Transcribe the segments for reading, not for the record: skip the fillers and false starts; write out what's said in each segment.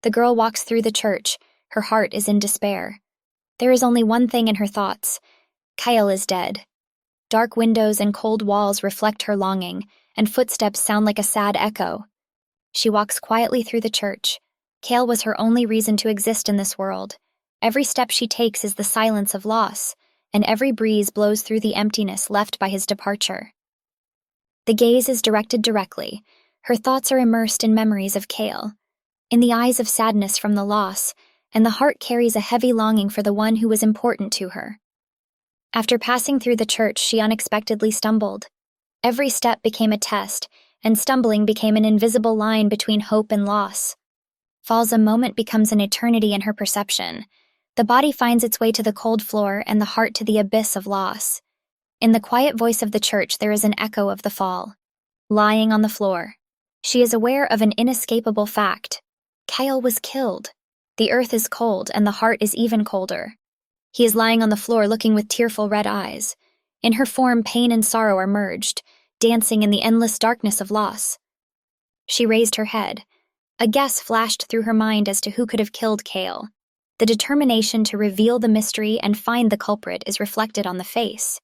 The girl walks through the church. Her heart is in despair. There is only one thing in her thoughts. Kyle is dead. Dark windows and cold walls reflect her longing, and footsteps sound like a sad echo. She walks quietly through the church. Kale was her only reason to exist in this world. Every step she takes is the silence of loss, and every breeze blows through the emptiness left by his departure. The gaze is directed directly. Her thoughts are immersed in memories of Kale, in the eyes of sadness from the loss, and the heart carries a heavy longing for the one who was important to her. After passing through the church, she unexpectedly stumbled. Every step became a test, and stumbling became an invisible line between hope and loss. Falls a moment becomes an eternity in her perception. The body finds its way to the cold floor and the heart to the abyss of loss. In the quiet voice of the church there is an echo of the fall. Lying on the floor, she is aware of an inescapable fact. Kyle was killed. The earth is cold and the heart is even colder. He is lying on the floor looking with tearful red eyes. In her form, pain and sorrow are merged, dancing in the endless darkness of loss. She raised her head. A guess flashed through her mind as to who could have killed Kale. The determination to reveal the mystery and find the culprit is reflected on the face.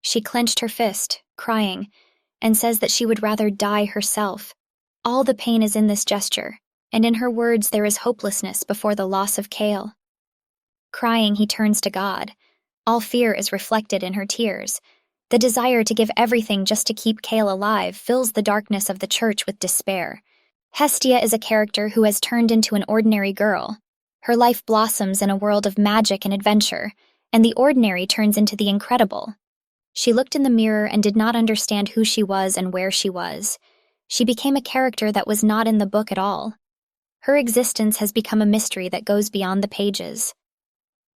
She clenched her fist, crying, and says that she would rather die herself. All the pain is in this gesture, and in her words there is hopelessness before the loss of Kale. Crying, he turns to God. All fear is reflected in her tears. The desire to give everything just to keep Kale alive fills the darkness of the church with despair. Hestia is a character who has turned into an ordinary girl. Her life blossoms in a world of magic and adventure, and the ordinary turns into the incredible. She looked in the mirror and did not understand who she was and where she was. She became a character that was not in the book at all. Her existence has become a mystery that goes beyond the pages.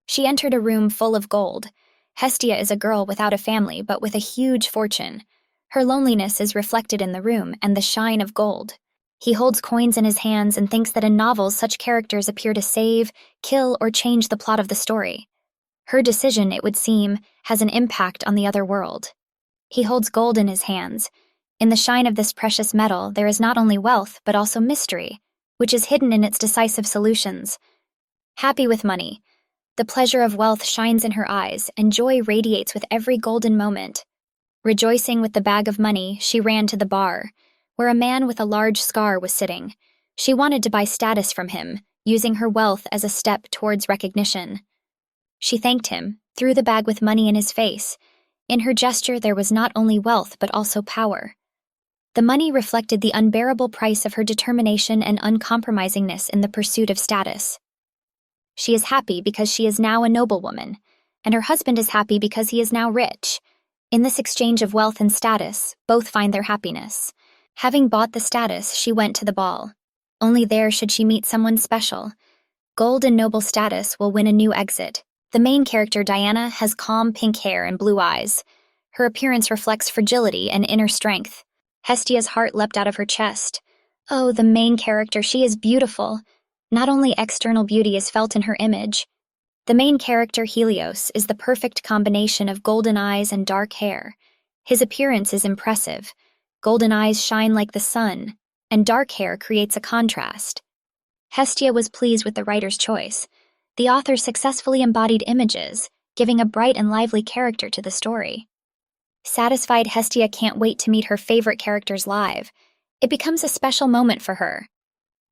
She entered a room full of gold. Hestia is a girl without a family, but with a huge fortune. Her loneliness is reflected in the room and the shine of gold. He holds coins in his hands and thinks that in novels such characters appear to save, kill, or change the plot of the story. Her decision, it would seem, has an impact on the other world. He holds gold in his hands. In the shine of this precious metal, there is not only wealth, but also mystery, which is hidden in its decisive solutions. Happy with money, the pleasure of wealth shines in her eyes, and joy radiates with every golden moment. Rejoicing with the bag of money, she ran to the bar, where a man with a large scar was sitting. She wanted to buy status from him, using her wealth as a step towards recognition. She thanked him, threw the bag with money in his face. In her gesture there was not only wealth but also power. The money reflected the unbearable price of her determination and uncompromisingness in the pursuit of status. She is happy because she is now a noblewoman, and her husband is happy because he is now rich. In this exchange of wealth and status, both find their happiness. Having bought the status, she went to the ball. Only there should she meet someone special. Gold and noble status will win a new exit. The main character, Diana, has calm pink hair and blue eyes. Her appearance reflects fragility and inner strength. Hestia's heart leapt out of her chest. Oh, the main character, she is beautiful. Not only external beauty is felt in her image. The main character, Helios, is the perfect combination of golden eyes and dark hair. His appearance is impressive. Golden eyes shine like the sun, and dark hair creates a contrast. Hestia was pleased with the writer's choice. The author successfully embodied images, giving a bright and lively character to the story. Satisfied, Hestia can't wait to meet her favorite characters live. It becomes a special moment for her.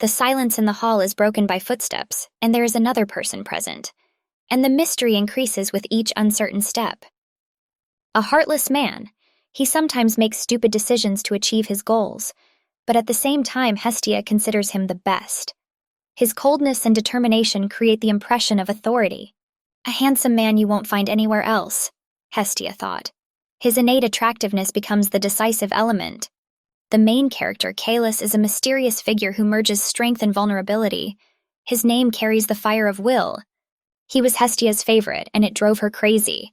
The silence in the hall is broken by footsteps, and there is another person present. And the mystery increases with each uncertain step. A heartless man. He sometimes makes stupid decisions to achieve his goals, but at the same time Hestia considers him the best. His coldness and determination create the impression of authority. A handsome man you won't find anywhere else, Hestia thought. His innate attractiveness becomes the decisive element. The main character, Kalis, is a mysterious figure who merges strength and vulnerability. His name carries the fire of will. He was Hestia's favorite, and it drove her crazy.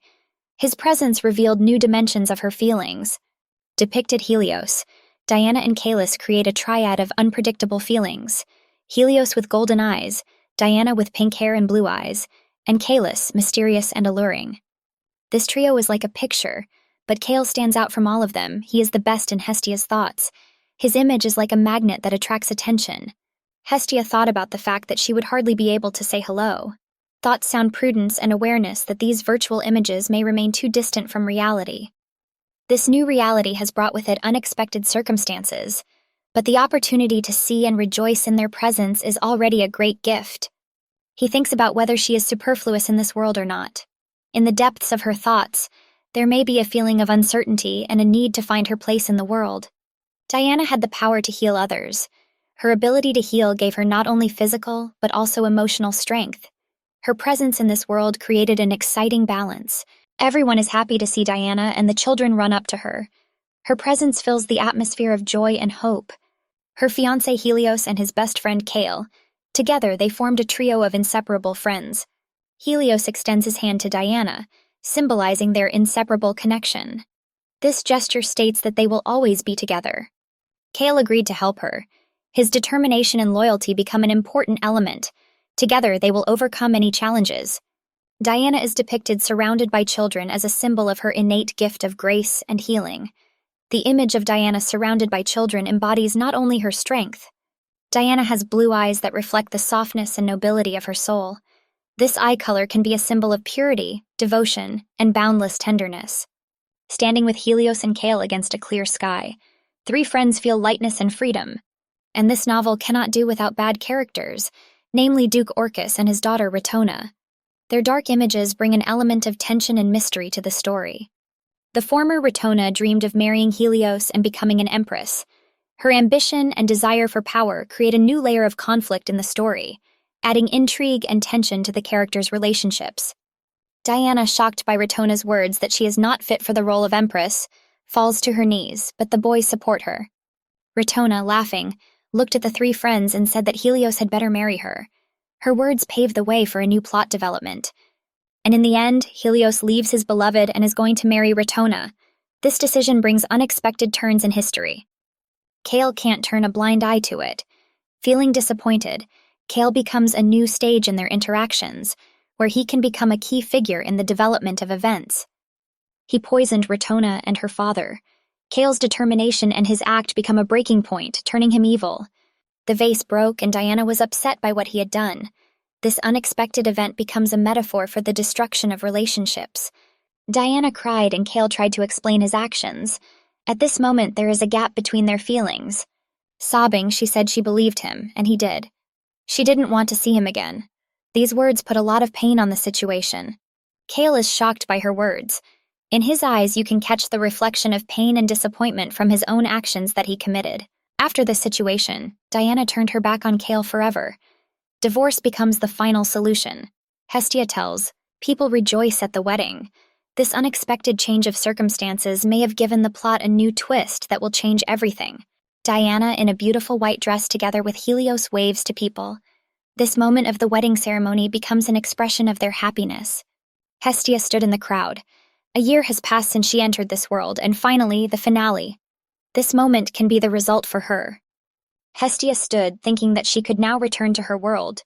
His presence revealed new dimensions of her feelings. Depicted Helios. Diana and Kalis create a triad of unpredictable feelings. Helios with golden eyes, Diana with pink hair and blue eyes, and Kalis, mysterious and alluring. This trio is like a picture, but Kale stands out from all of them. He is the best in Hestia's thoughts. His image is like a magnet that attracts attention. Hestia thought about the fact that she would hardly be able to say hello. Thoughts sound prudence and awareness that these virtual images may remain too distant from reality. This new reality has brought with it unexpected circumstances, but the opportunity to see and rejoice in their presence is already a great gift. He thinks about whether she is superfluous in this world or not. In the depths of her thoughts, there may be a feeling of uncertainty and a need to find her place in the world. Diana had the power to heal others. Her ability to heal gave her not only physical, but also emotional strength. Her presence in this world created an exciting balance. Everyone is happy to see Diana, and the children run up to her. Her presence fills the atmosphere of joy and hope. Her fiancé Helios and his best friend Kale. Together, they formed a trio of inseparable friends. Helios extends his hand to Diana, symbolizing their inseparable connection. This gesture states that they will always be together. Kale agreed to help her. His determination and loyalty become an important element. Together, they will overcome any challenges. Diana is depicted surrounded by children as a symbol of her innate gift of grace and healing. The image of Diana surrounded by children embodies not only her strength. Diana has blue eyes that reflect the softness and nobility of her soul. This eye color can be a symbol of purity, devotion, and boundless tenderness. Standing with Helios and Kale against a clear sky, three friends feel lightness and freedom. And this novel cannot do without bad characters, namely Duke Orcus and his daughter Retona. Their dark images bring an element of tension and mystery to the story. The former Retona dreamed of marrying Helios and becoming an empress. Her ambition and desire for power create a new layer of conflict in the story, adding intrigue and tension to the characters' relationships. Diana, shocked by Retona's words that she is not fit for the role of empress, falls to her knees, but the boys support her. Retona, laughing, looked at the three friends and said that Helios had better marry her. Her words pave the way for a new plot development. And in the end, Helios leaves his beloved and is going to marry Retona. This decision brings unexpected turns in history. Kale can't turn a blind eye to it. Feeling disappointed, Kale becomes a new stage in their interactions, where he can become a key figure in the development of events. He poisoned Retona and her father. Kale's determination and his act become a breaking point, turning him evil. The vase broke and Diana was upset by what he had done. This unexpected event becomes a metaphor for the destruction of relationships. Diana cried and Kale tried to explain his actions. At this moment, there is a gap between their feelings. Sobbing, she said she believed him, and he did. She didn't want to see him again. These words put a lot of pain on the situation. Kale is shocked by her words. In his eyes, you can catch the reflection of pain and disappointment from his own actions that he committed. After this situation, Diana turned her back on Kale forever. Divorce becomes the final solution. Hestia tells, people rejoice at the wedding. This unexpected change of circumstances may have given the plot a new twist that will change everything. Diana in a beautiful white dress together with Helios waves to people. This moment of the wedding ceremony becomes an expression of their happiness. Hestia stood in the crowd. A year has passed since she entered this world, and finally, the finale. This moment can be the result for her. Hestia stood, thinking that she could now return to her world,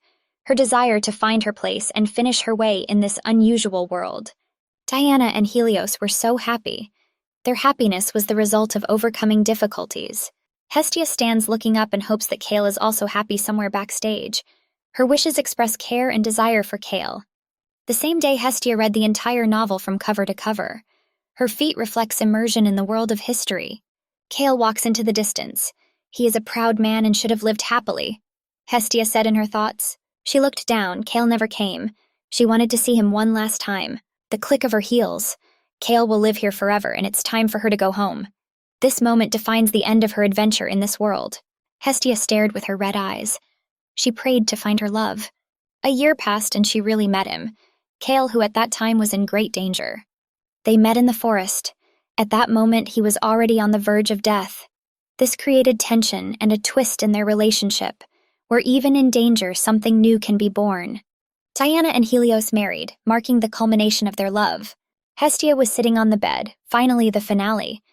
her desire to find her place and finish her way in this unusual world. Diana and Helios were so happy. Their happiness was the result of overcoming difficulties. Hestia stands looking up and hopes that Kale is also happy somewhere backstage. Her wishes express care and desire for Kale. The same day, Hestia read the entire novel from cover to cover. Her feat reflects immersion in the world of history. Kale walks into the distance. He is a proud man and should have lived happily, Hestia said in her thoughts. She looked down. Kale never came. She wanted to see him one last time. The click of her heels. Kale will live here forever, and it's time for her to go home. This moment defines the end of her adventure in this world. Hestia stared with her red eyes. She prayed to find her love. A year passed and she really met him. Kale, who at that time was in great danger. They met in the forest. At that moment, he was already on the verge of death. This created tension and a twist in their relationship, where even in danger, something new can be born. Diana and Helios married, marking the culmination of their love. Hestia was sitting on the bed, finally the finale.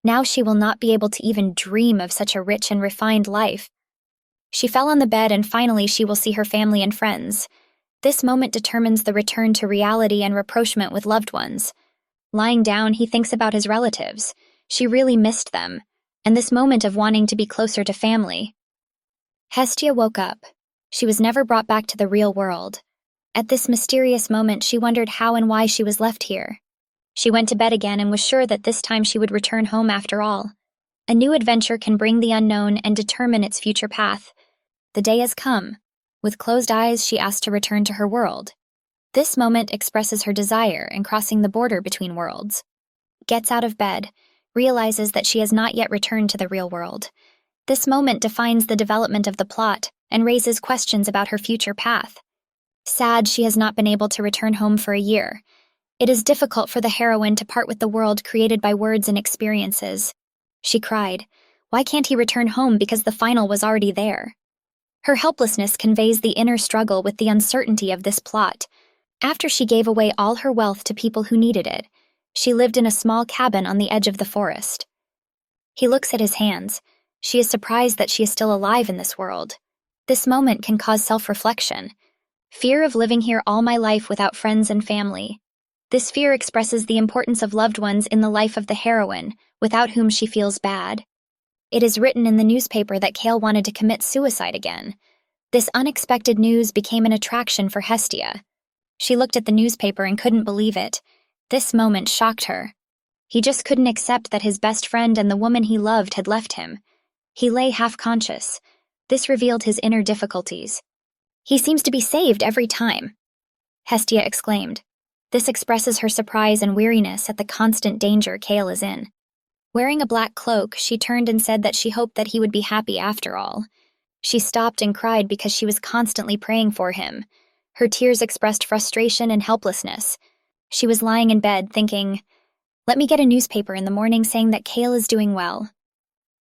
Now she will not be able to even dream of such a rich and refined life. She fell on the bed and finally she will see her family and friends. This moment determines the return to reality and rapprochement with loved ones. Lying down, he thinks about his relatives. She really missed them, and this moment of wanting to be closer to family. Hestia woke up. She was never brought back to the real world. At this mysterious moment, she wondered how and why she was left here. She went to bed again and was sure that this time she would return home after all. A new adventure can bring the unknown and determine its future path. The day has come. With closed eyes, she asked to return to her world. This moment expresses her desire in crossing the border between worlds. Gets out of bed, realizes that she has not yet returned to the real world. This moment defines the development of the plot and raises questions about her future path. Sad she has not been able to return home for a year. It is difficult for the heroine to part with the world created by words and experiences. She cried, "Why can't he return home because the final was already there?" Her helplessness conveys the inner struggle with the uncertainty of this plot. After she gave away all her wealth to people who needed it, she lived in a small cabin on the edge of the forest. He looks at his hands. She is surprised that she is still alive in this world. This moment can cause self-reflection. Fear of living here all my life without friends and family. This fear expresses the importance of loved ones in the life of the heroine, without whom she feels bad. It is written in the newspaper that Kale wanted to commit suicide again. This unexpected news became an attraction for Hestia. She looked at the newspaper and couldn't believe it. This moment shocked her. He just couldn't accept that his best friend and the woman he loved had left him. He lay half-conscious. This revealed his inner difficulties. "He seems to be saved every time," Hestia exclaimed. This expresses her surprise and weariness at the constant danger Kale is in. Wearing a black cloak, she turned and said that she hoped that he would be happy after all. She stopped and cried because she was constantly praying for him. Her tears expressed frustration and helplessness. She was lying in bed thinking, "Let me get a newspaper in the morning saying that Kale is doing well."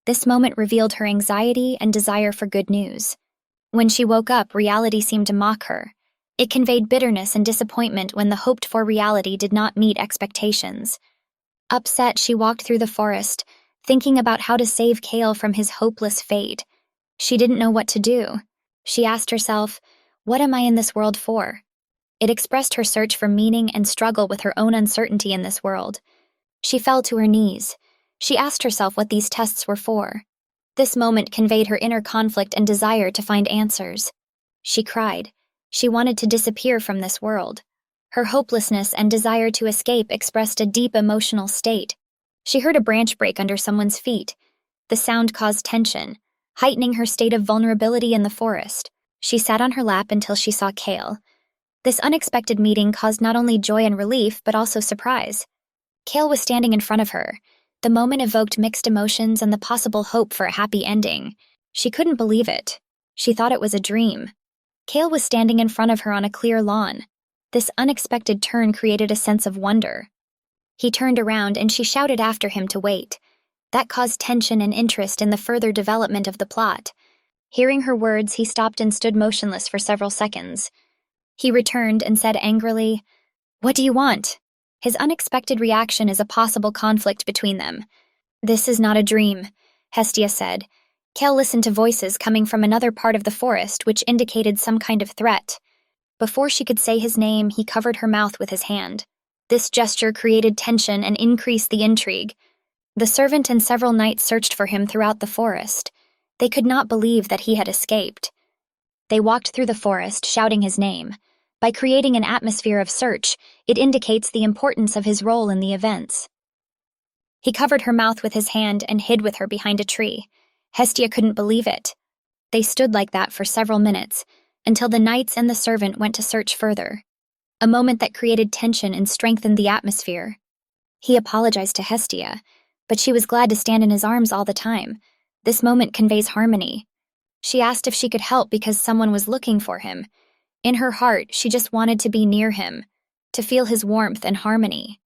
This moment revealed her anxiety and desire for good news. When she woke up, reality seemed to mock her. It conveyed bitterness and disappointment when the hoped-for reality did not meet expectations. Upset, she walked through the forest, thinking about how to save Kale from his hopeless fate. She didn't know what to do. She asked herself, "What am I in this world for?" It expressed her search for meaning and struggle with her own uncertainty in this world. She fell to her knees. She asked herself what these tests were for. This moment conveyed her inner conflict and desire to find answers. She cried. She wanted to disappear from this world. Her hopelessness and desire to escape expressed a deep emotional state. She heard a branch break under someone's feet. The sound caused tension, heightening her state of vulnerability in the forest. She sat on her lap until she saw Kale. This unexpected meeting caused not only joy and relief, but also surprise. Kale was standing in front of her. The moment evoked mixed emotions and the possible hope for a happy ending. She couldn't believe it. She thought it was a dream. Kale was standing in front of her on a clear lawn. This unexpected turn created a sense of wonder. He turned around and she shouted after him to wait. That caused tension and interest in the further development of the plot. Hearing her words, he stopped and stood motionless for several seconds. He returned and said angrily, "What do you want?" His unexpected reaction is a possible conflict between them. "This is not a dream," Hestia said. Kale listened to voices coming from another part of the forest, which indicated some kind of threat. Before she could say his name, he covered her mouth with his hand. This gesture created tension and increased the intrigue. The servant and several knights searched for him throughout the forest. They could not believe that he had escaped. They walked through the forest, shouting his name. By creating an atmosphere of search, it indicates the importance of his role in the events. He covered her mouth with his hand and hid with her behind a tree. Hestia couldn't believe it. They stood like that for several minutes, until the knights and the servant went to search further. A moment that created tension and strengthened the atmosphere. He apologized to Hestia, but she was glad to stand in his arms all the time. This moment conveys harmony. She asked if she could help because someone was looking for him. In her heart, she just wanted to be near him, to feel his warmth and harmony.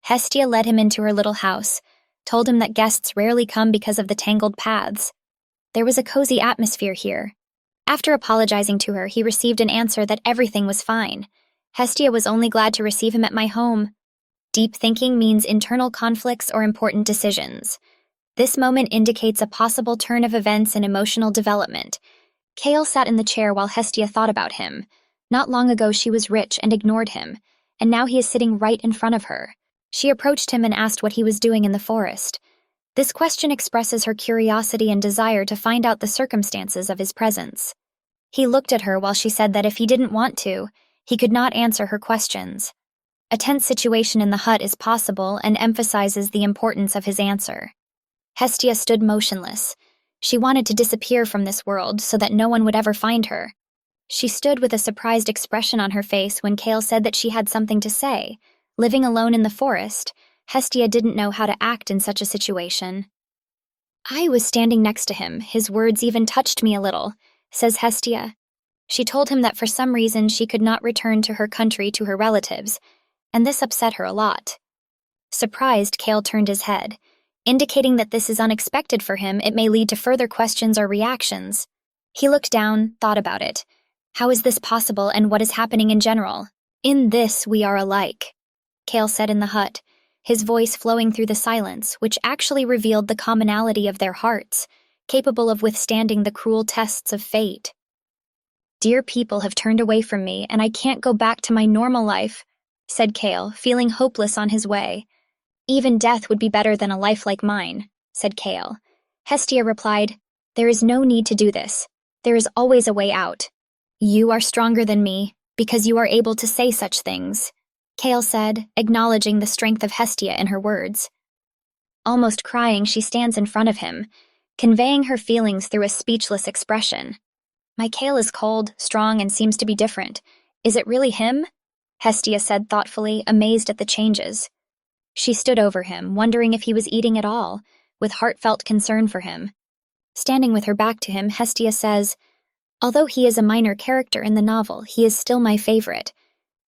Hestia led him into her little house, told him that guests rarely come because of the tangled paths. There was a cozy atmosphere here. After apologizing to her, he received an answer that everything was fine. Hestia was only glad to receive him at my home. Deep thinking means internal conflicts or important decisions. This moment indicates a possible turn of events and emotional development. Kale sat in the chair while Hestia thought about him. Not long ago she was rich and ignored him, and now he is sitting right in front of her. She approached him and asked what he was doing in the forest. This question expresses her curiosity and desire to find out the circumstances of his presence. He looked at her while she said that if he didn't want to, he could not answer her questions. A tense situation in the hut is possible and emphasizes the importance of his answer. Hestia stood motionless. She wanted to disappear from this world so that no one would ever find her. She stood with a surprised expression on her face when Kale said that she had something to say. Living alone in the forest, Hestia didn't know how to act in such a situation. "I was standing next to him. His words even touched me a little," says Hestia. She told him that for some reason she could not return to her country to her relatives, and this upset her a lot. Surprised, Kale turned his head, indicating that this is unexpected for him. It may lead to further questions or reactions. He looked down, thought about it. How is this possible, and what is happening in general? "In this we are alike," Kale said in the hut, his voice flowing through the silence, which actually revealed the commonality of their hearts, capable of withstanding the cruel tests of fate. "Dear people have turned away from me, and I can't go back to my normal life," said Kale, feeling hopeless on his way. "Even death would be better than a life like mine," said Kale. Hestia replied, "There is no need to do this. There is always a way out. You are stronger than me, because you are able to say such things," Kale said, acknowledging the strength of Hestia in her words. Almost crying, she stands in front of him, conveying her feelings through a speechless expression. "My Kale is cold, strong, and seems to be different. Is it really him?" Hestia said thoughtfully, amazed at the changes. She stood over him, wondering if he was eating at all, with heartfelt concern for him. Standing with her back to him, Hestia says, "Although he is a minor character in the novel, he is still my favorite."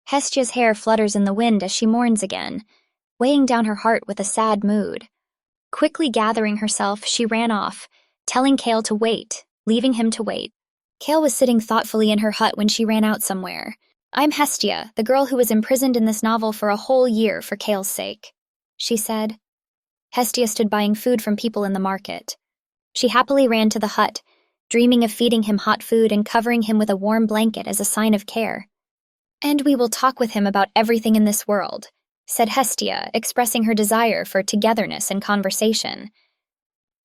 Hestia's hair flutters in the wind as she mourns again, weighing down her heart with a sad mood. Quickly gathering herself, she ran off, telling Kale to wait, leaving him to wait. Kale was sitting thoughtfully in her hut when she ran out somewhere. "I'm Hestia, the girl who was imprisoned in this novel for a whole year for Kale's sake," she said. Hestia stood buying food from people in the market. She happily ran to the hut, dreaming of feeding him hot food and covering him with a warm blanket as a sign of care. "And we will talk with him about everything in this world," said Hestia, expressing her desire for togetherness and conversation.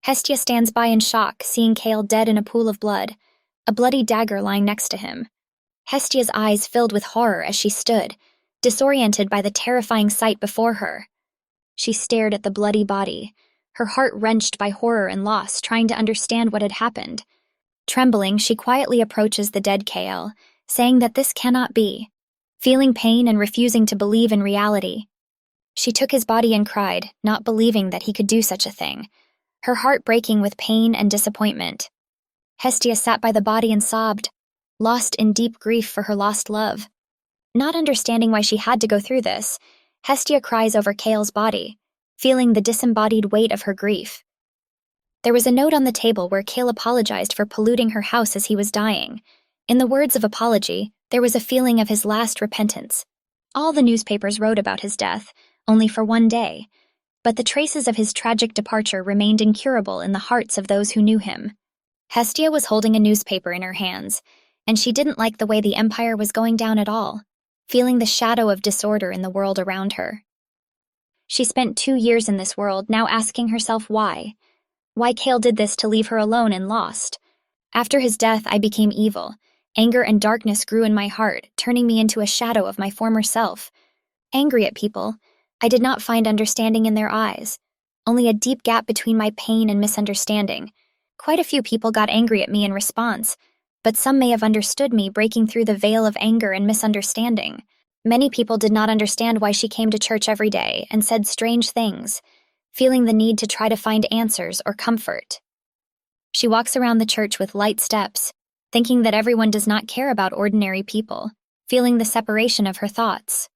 Hestia stands by in shock, seeing Kale dead in a pool of blood, a bloody dagger lying next to him. Hestia's eyes filled with horror as she stood, disoriented by the terrifying sight before her. She stared at the bloody body, her heart wrenched by horror and loss, trying to understand what had happened. Trembling, she quietly approaches the dead Kale, saying that this cannot be, feeling pain and refusing to believe in reality. She took his body and cried, not believing that he could do such a thing, her heart breaking with pain and disappointment. Hestia sat by the body and sobbed, lost in deep grief for her lost love. Not understanding why she had to go through this, Hestia cries over Kale's body, feeling the disembodied weight of her grief. There was a note on the table where Kale apologized for polluting her house as he was dying. In the words of apology, there was a feeling of his last repentance. All the newspapers wrote about his death, only for one day, but the traces of his tragic departure remained incurable in the hearts of those who knew him. Hestia was holding a newspaper in her hands, and she didn't like the way the empire was going down at all, feeling the shadow of disorder in the world around her. She spent 2 years in this world, now asking herself why. Why Kale did this to leave her alone and lost. "After his death, I became evil. Anger and darkness grew in my heart, turning me into a shadow of my former self. Angry at people, I did not find understanding in their eyes, only a deep gap between my pain and misunderstanding. Quite a few people got angry at me in response, but some may have understood me, breaking through the veil of anger and misunderstanding. Many people did not understand why she came to church every day and said strange things, feeling the need to try to find answers or comfort. She walks around the church with light steps, thinking that everyone does not care about ordinary people, feeling the separation of her thoughts.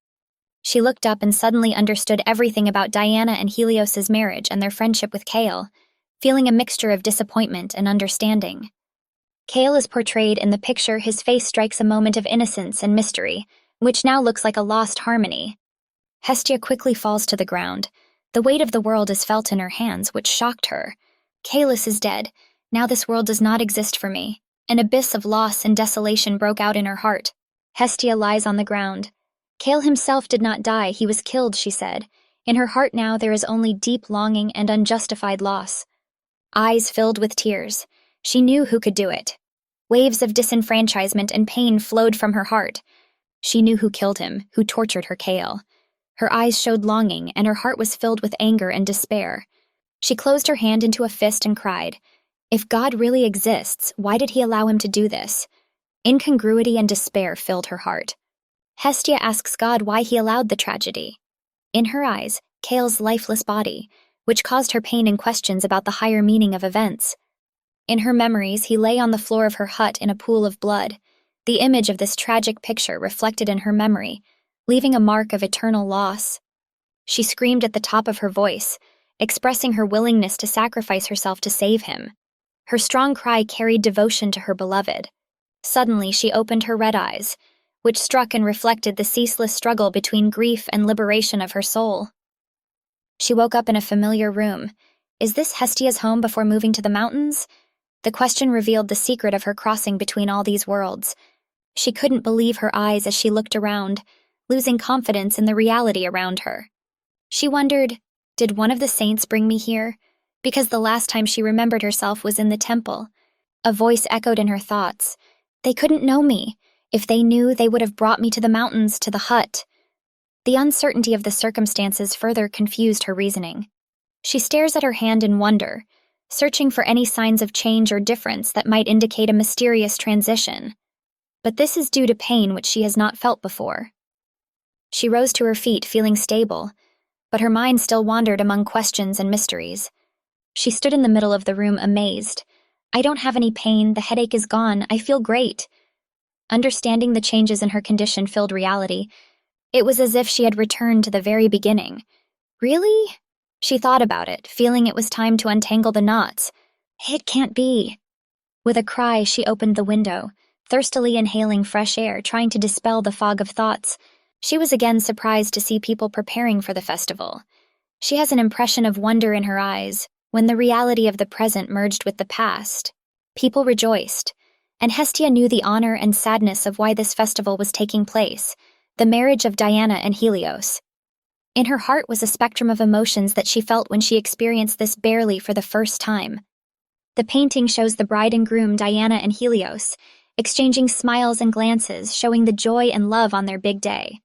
She looked up and suddenly understood everything about Diana and Helios's marriage and their friendship with Kale, feeling a mixture of disappointment and understanding. Kale is portrayed in the picture. His face strikes a moment of innocence and mystery, which now looks like a lost harmony. Hestia quickly falls to the ground. The weight of the world is felt in her hands, which shocked her. Kalis is dead. Now this world does not exist for me. An abyss of loss and desolation broke out in her heart. Hestia lies on the ground. Kale himself did not die, he was killed, she said, In her heart now there is only deep longing and unjustified loss. Eyes filled with tears. She knew who could do it. Waves of disenfranchisement and pain flowed from her heart. She knew who killed him, who tortured her Kale. Her eyes showed longing, and her heart was filled with anger and despair. She closed her hand into a fist and cried, "If God really exists, why did he allow him to do this?" Incongruity and despair filled her heart. Hestia asks God why he allowed the tragedy. In her eyes, Kale's lifeless body, which caused her pain and questions about the higher meaning of events. In her memories, he lay on the floor of her hut in a pool of blood, the image of this tragic picture reflected in her memory, leaving a mark of eternal loss. She screamed at the top of her voice, expressing her willingness to sacrifice herself to save him. Her strong cry carried devotion to her beloved. Suddenly, she opened her red eyes, which struck and reflected the ceaseless struggle between grief and liberation of her soul. She woke up in a familiar room. Is this Hestia's home before moving to the mountains? The question revealed the secret of her crossing between all these worlds. She couldn't believe her eyes as she looked around, losing confidence in the reality around her. She wondered, did one of the saints bring me here? Because the last time she remembered herself was in the temple. A voice echoed in her thoughts. They couldn't know me. If they knew, they would have brought me to the mountains, to the hut. The uncertainty of the circumstances further confused her reasoning. She stares at her hand in wonder, searching for any signs of change or difference that might indicate a mysterious transition. But this is due to pain which she has not felt before. She rose to her feet, feeling stable, but her mind still wandered among questions and mysteries. She stood in the middle of the room, amazed. I don't have any pain, the headache is gone, I feel great. Understanding the changes in her condition filled reality. It was as if she had returned to the very beginning. Really? She thought about it, feeling it was time to untangle the knots. It can't be. With a cry, she opened the window, thirstily inhaling fresh air, trying to dispel the fog of thoughts. She was again surprised to see people preparing for the festival. She has an impression of wonder in her eyes when the reality of the present merged with the past. People rejoiced, and Hestia knew the honor and sadness of why this festival was taking place, the marriage of Diana and Helios. In her heart was a spectrum of emotions that she felt when she experienced this barely for the first time. The painting shows the bride and groom, Diana and Helios, exchanging smiles and glances, showing the joy and love on their big day.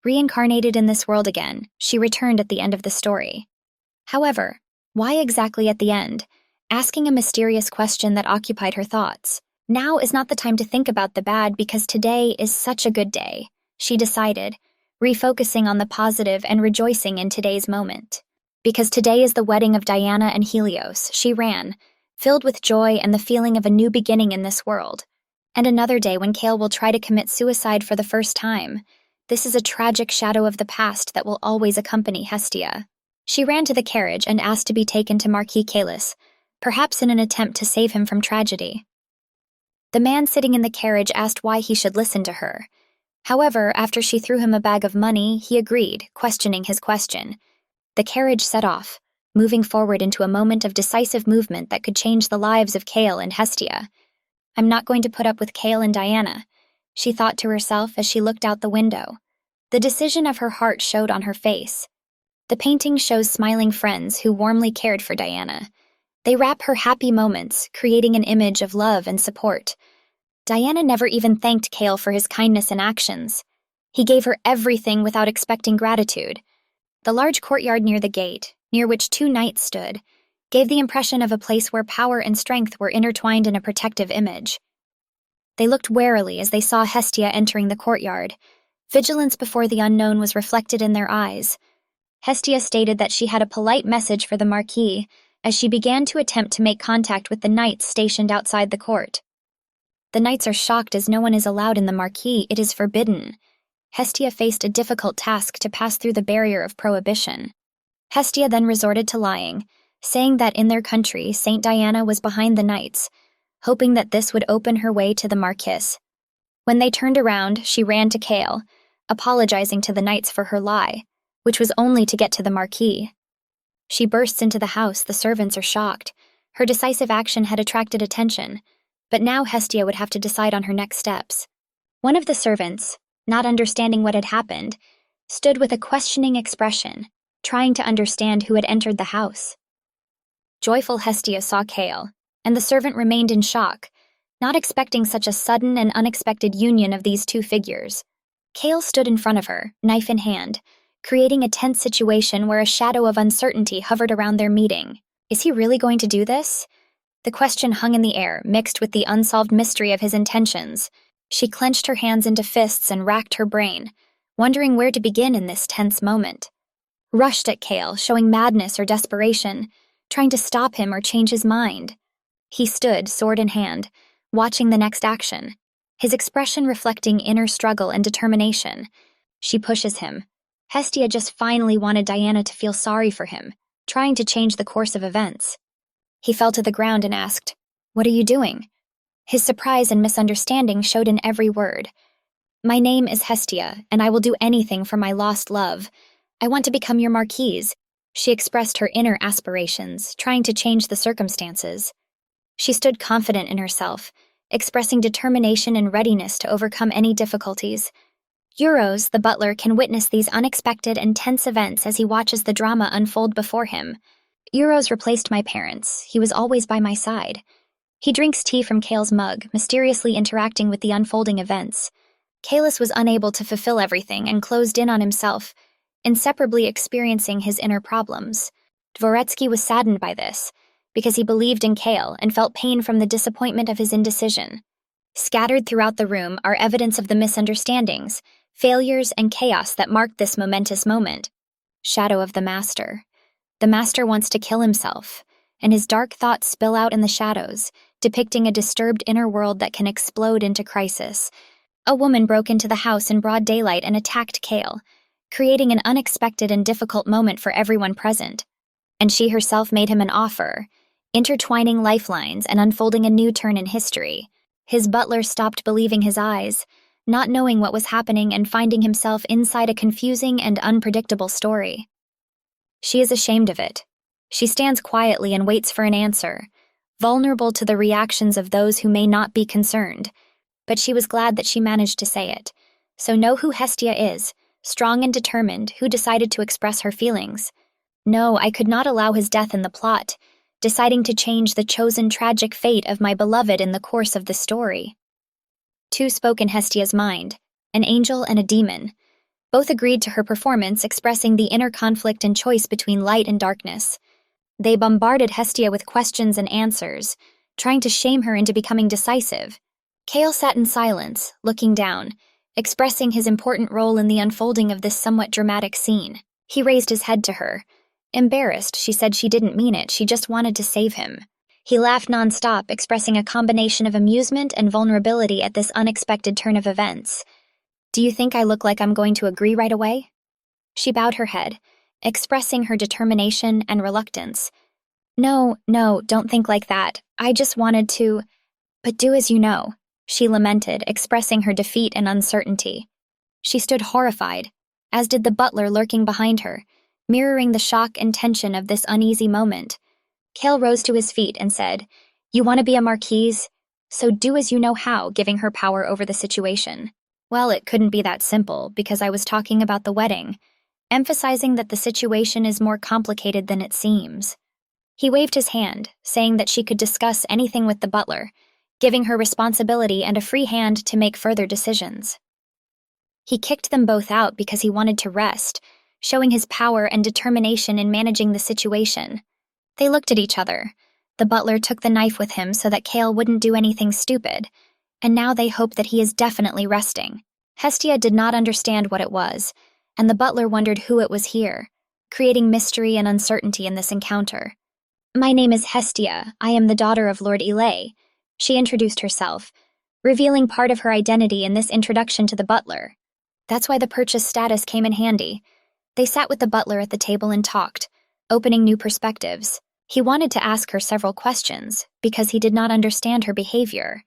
Reincarnated in this world again, she returned at the end of the story. However, why exactly at the end? Asking a mysterious question that occupied her thoughts. Now is not the time to think about the bad because today is such a good day, she decided, refocusing on the positive and rejoicing in today's moment. Because today is the wedding of Diana and Helios, she ran, filled with joy and the feeling of a new beginning in this world. And another day when Kale will try to commit suicide for the first time. This is a tragic shadow of the past that will always accompany Hestia. She ran to the carriage and asked to be taken to Marquis Caelus, perhaps in an attempt to save him from tragedy. The man sitting in the carriage asked why he should listen to her. However, after she threw him a bag of money, he agreed, questioning his question. The carriage set off, moving forward into a moment of decisive movement that could change the lives of Kale and Hestia. I'm not going to put up with Kale and Diana, she thought to herself as she looked out the window. The decision of her heart showed on her face. The painting shows smiling friends who warmly cared for Diana. They wrap her happy moments, creating an image of love and support. Diana never even thanked Kale for his kindness and actions. He gave her everything without expecting gratitude. The large courtyard near the gate, near which two knights stood, gave the impression of a place where power and strength were intertwined in a protective image. They looked warily as they saw Hestia entering the courtyard. Vigilance before the unknown was reflected in their eyes. Hestia stated that she had a polite message for the Marquis as she began to attempt to make contact with the knights stationed outside the court. The knights are shocked as no one is allowed in the Marquis. It is forbidden. Hestia faced a difficult task to pass through the barrier of prohibition. Hestia then resorted to lying, saying that in their country, Saint Diana was behind the knights, hoping that this would open her way to the Marquis. When they turned around, she ran to Kale, apologizing to the knights for her lie, which was only to get to the Marquis. She bursts into the house. The servants are shocked. Her decisive action had attracted attention, but now Hestia would have to decide on her next steps. One of the servants, not understanding what had happened, stood with a questioning expression. trying to understand who had entered the house. Joyful Hestia saw Kale, and the servant remained in shock, not expecting such a sudden and unexpected union of these two figures. Kale stood in front of her, knife in hand, creating a tense situation where a shadow of uncertainty hovered around their meeting. Is he really going to do this? The question hung in the air, mixed with the unsolved mystery of his intentions. She clenched her hands into fists and racked her brain, wondering where to begin in this tense moment. Rushed at Kale, showing madness or desperation, trying to stop him or change his mind. He stood, sword in hand, watching the next action, his expression reflecting inner struggle and determination. She pushes him. Hestia just finally wanted Diana to feel sorry for him, trying to change the course of events. He fell to the ground and asked, "What are you doing?" His surprise and misunderstanding showed in every word. "My name is Hestia, and I will do anything for my lost love. I want to become your marquise." She expressed her inner aspirations, trying to change the circumstances. She stood confident in herself, expressing determination and readiness to overcome any difficulties. Euros, the butler, can witness these unexpected and tense events as he watches the drama unfold before him. Euros replaced my parents. He was always by my side. He drinks tea from Kale's mug, mysteriously interacting with the unfolding events. Kalis was unable to fulfill everything and closed in on himself, inseparably experiencing his inner problems. Dvoretsky was saddened by this, because he believed in Kale and felt pain from the disappointment of his indecision. Scattered throughout the room are evidence of the misunderstandings, failures, and chaos that marked this momentous moment. Shadow of the Master. The Master wants to kill himself, and his dark thoughts spill out in the shadows, depicting a disturbed inner world that can explode into crisis. A woman broke into the house in broad daylight and attacked Kale, creating an unexpected and difficult moment for everyone present. And she herself made him an offer, intertwining lifelines and unfolding a new turn in history. His butler stopped believing his eyes, not knowing what was happening and finding himself inside a confusing and unpredictable story. She is ashamed of it. She stands quietly and waits for an answer, vulnerable to the reactions of those who may not be concerned. But she was glad that she managed to say it. So know who Hestia is, strong and determined, who decided to express her feelings. No, I could not allow his death in the plot, deciding to change the chosen tragic fate of my beloved in the course of the story. Two spoke in Hestia's mind, an angel and a demon. Both agreed to her performance, expressing the inner conflict and choice between light and darkness. They bombarded Hestia with questions and answers, trying to shame her into becoming decisive. Kale sat in silence, looking down, expressing his important role in the unfolding of this somewhat dramatic scene. He raised his head to her. Embarrassed, she said she didn't mean it, she just wanted to save him. He laughed nonstop, expressing a combination of amusement and vulnerability at this unexpected turn of events. "Do you think I look like I'm going to agree right away?" She bowed her head, expressing her determination and reluctance. No, don't think like that. I just wanted to—" "But do as you know," she lamented, expressing her defeat and uncertainty. She stood horrified, as did the butler lurking behind her, mirroring the shock and tension of this uneasy moment. Kale rose to his feet and said, "You want to be a marquise? So do as you know how," giving her power over the situation. Well, it couldn't be that simple, because I was talking about the wedding, emphasizing that the situation is more complicated than it seems. He waved his hand, saying that she could discuss anything with the butler, giving her responsibility and a free hand to make further decisions. He kicked them both out because he wanted to rest, showing his power and determination in managing the situation. They looked at each other. The butler took the knife with him so that Kale wouldn't do anything stupid, and now they hope that he is definitely resting. Hestia did not understand what it was, and the butler wondered who it was here, creating mystery and uncertainty in this encounter. "My name is Hestia. I am the daughter of Lord Elay," she introduced herself, revealing part of her identity in this introduction to the butler. That's why the purchase status came in handy. They sat with the butler at the table and talked, opening new perspectives. He wanted to ask her several questions, because he did not understand her behavior,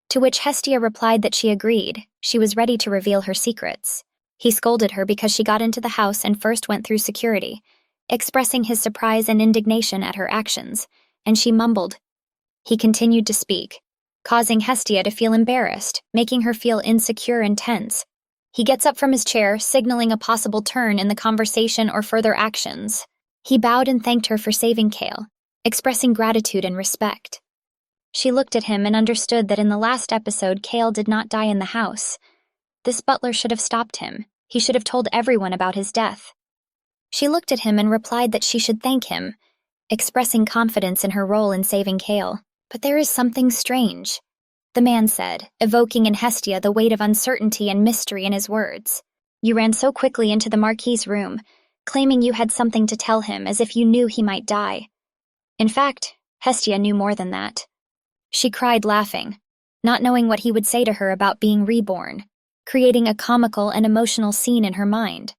to which Hestia replied that she agreed. She was ready to reveal her secrets. He scolded her because she got into the house and first went through security, expressing his surprise and indignation at her actions, and she mumbled. He continued to speak, causing Hestia to feel embarrassed, making her feel insecure and tense. He gets up from his chair, signaling a possible turn in the conversation or further actions. He bowed and thanked her for saving Kale, expressing gratitude and respect. She looked at him and understood that in the last episode, Kale did not die in the house. This butler should have stopped him. He should have told everyone about his death. She looked at him and replied that she should thank him, expressing confidence in her role in saving Kale. But there is something strange, the man said, evoking in Hestia the weight of uncertainty and mystery in his words. You ran so quickly into the Marquis's room, claiming you had something to tell him as if you knew he might die. In fact, Hestia knew more than that. She cried, laughing, not knowing what he would say to her about being reborn, creating a comical and emotional scene in her mind.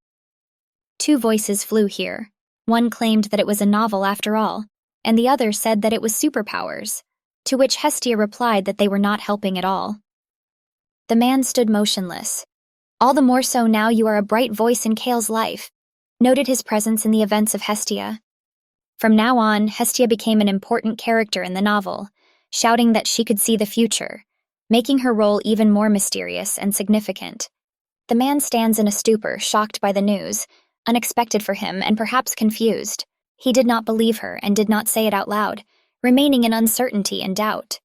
Two voices flew here. One claimed that it was a novel after all, and the other said that it was superpowers, to which Hestia replied that they were not helping at all. The man stood motionless. All the more so now you are a bright voice in Kale's life, noted his presence in the events of Hestia. From now on, Hestia became an important character in the novel, shouting that she could see the future, making her role even more mysterious and significant. The man stands in a stupor, shocked by the news, unexpected for him and perhaps confused. He did not believe her and did not say it out loud, remaining in uncertainty and doubt.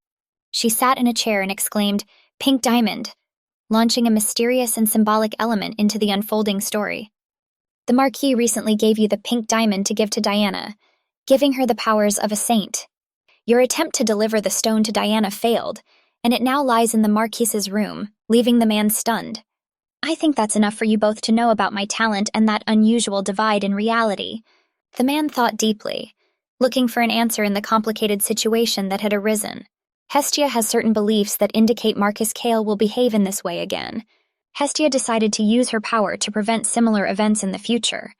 She sat in a chair and exclaimed, "Pink diamond," launching a mysterious and symbolic element into the unfolding story. The Marquis recently gave you the pink diamond to give to Diana, giving her the powers of a saint. Your attempt to deliver the stone to Diana failed, and it now lies in the Marquis's room, leaving the man stunned. I think that's enough for you both to know about my talent and that unusual divide in reality. The man thought deeply, looking for an answer in the complicated situation that had arisen. Hestia has certain beliefs that indicate Marcus Kale will behave in this way again. Hestia decided to use her power to prevent similar events in the future.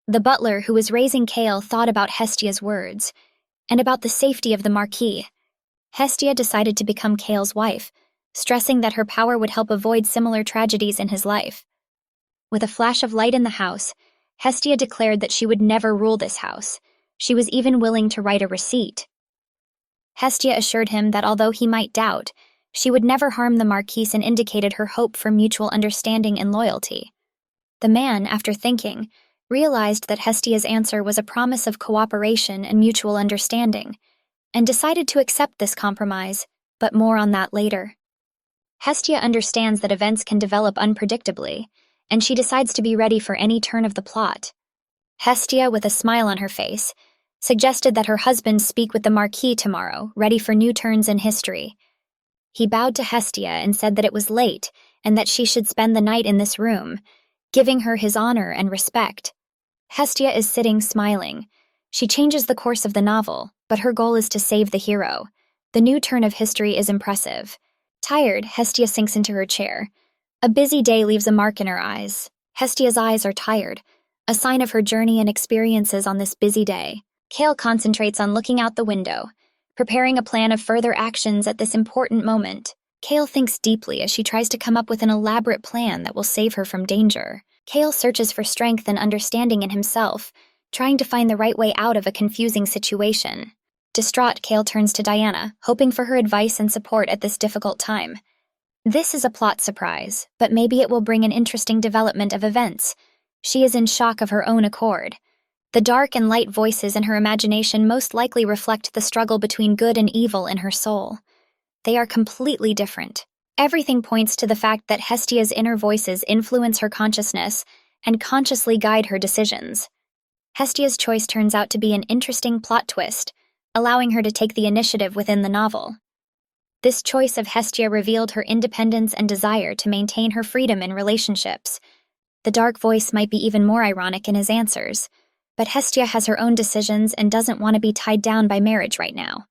The butler who was raising Kale thought about Hestia's words, and about the safety of the Marquis. Hestia decided to become Kale's wife, stressing that her power would help avoid similar tragedies in his life. With a flash of light in the house, Hestia declared that she would never rule this house. She was even willing to write a receipt. Hestia assured him that although he might doubt, she would never harm the Marquise and indicated her hope for mutual understanding and loyalty. The man, after thinking, realized that Hestia's answer was a promise of cooperation and mutual understanding, and decided to accept this compromise, but more on that later. Hestia understands that events can develop unpredictably, and she decides to be ready for any turn of the plot. Hestia, with a smile on her face, suggested that her husband speak with the Marquis tomorrow, ready for new turns in history. He bowed to Hestia and said that it was late and that she should spend the night in this room, giving her his honor and respect. Hestia is sitting smiling. She changes the course of the novel, but her goal is to save the hero. The new turn of history is impressive. Tired, Hestia sinks into her chair. A busy day leaves a mark in her eyes. Hestia's eyes are tired, a sign of her journey and experiences on this busy day. Kale concentrates on looking out the window, preparing a plan of further actions at this important moment. Kale thinks deeply as she tries to come up with an elaborate plan that will save her from danger. Kale searches for strength and understanding in himself, trying to find the right way out of a confusing situation. Distraught, Kale turns to Diana, hoping for her advice and support at this difficult time. This is a plot surprise, but maybe it will bring an interesting development of events. She is in shock of her own accord. The dark and light voices in her imagination most likely reflect the struggle between good and evil in her soul. They are completely different. Everything points to the fact that Hestia's inner voices influence her consciousness and consciously guide her decisions. Hestia's choice turns out to be an interesting plot twist, allowing her to take the initiative within the novel. This choice of Hestia revealed her independence and desire to maintain her freedom in relationships. The dark voice might be even more ironic in his answers, but Hestia has her own decisions and doesn't want to be tied down by marriage right now.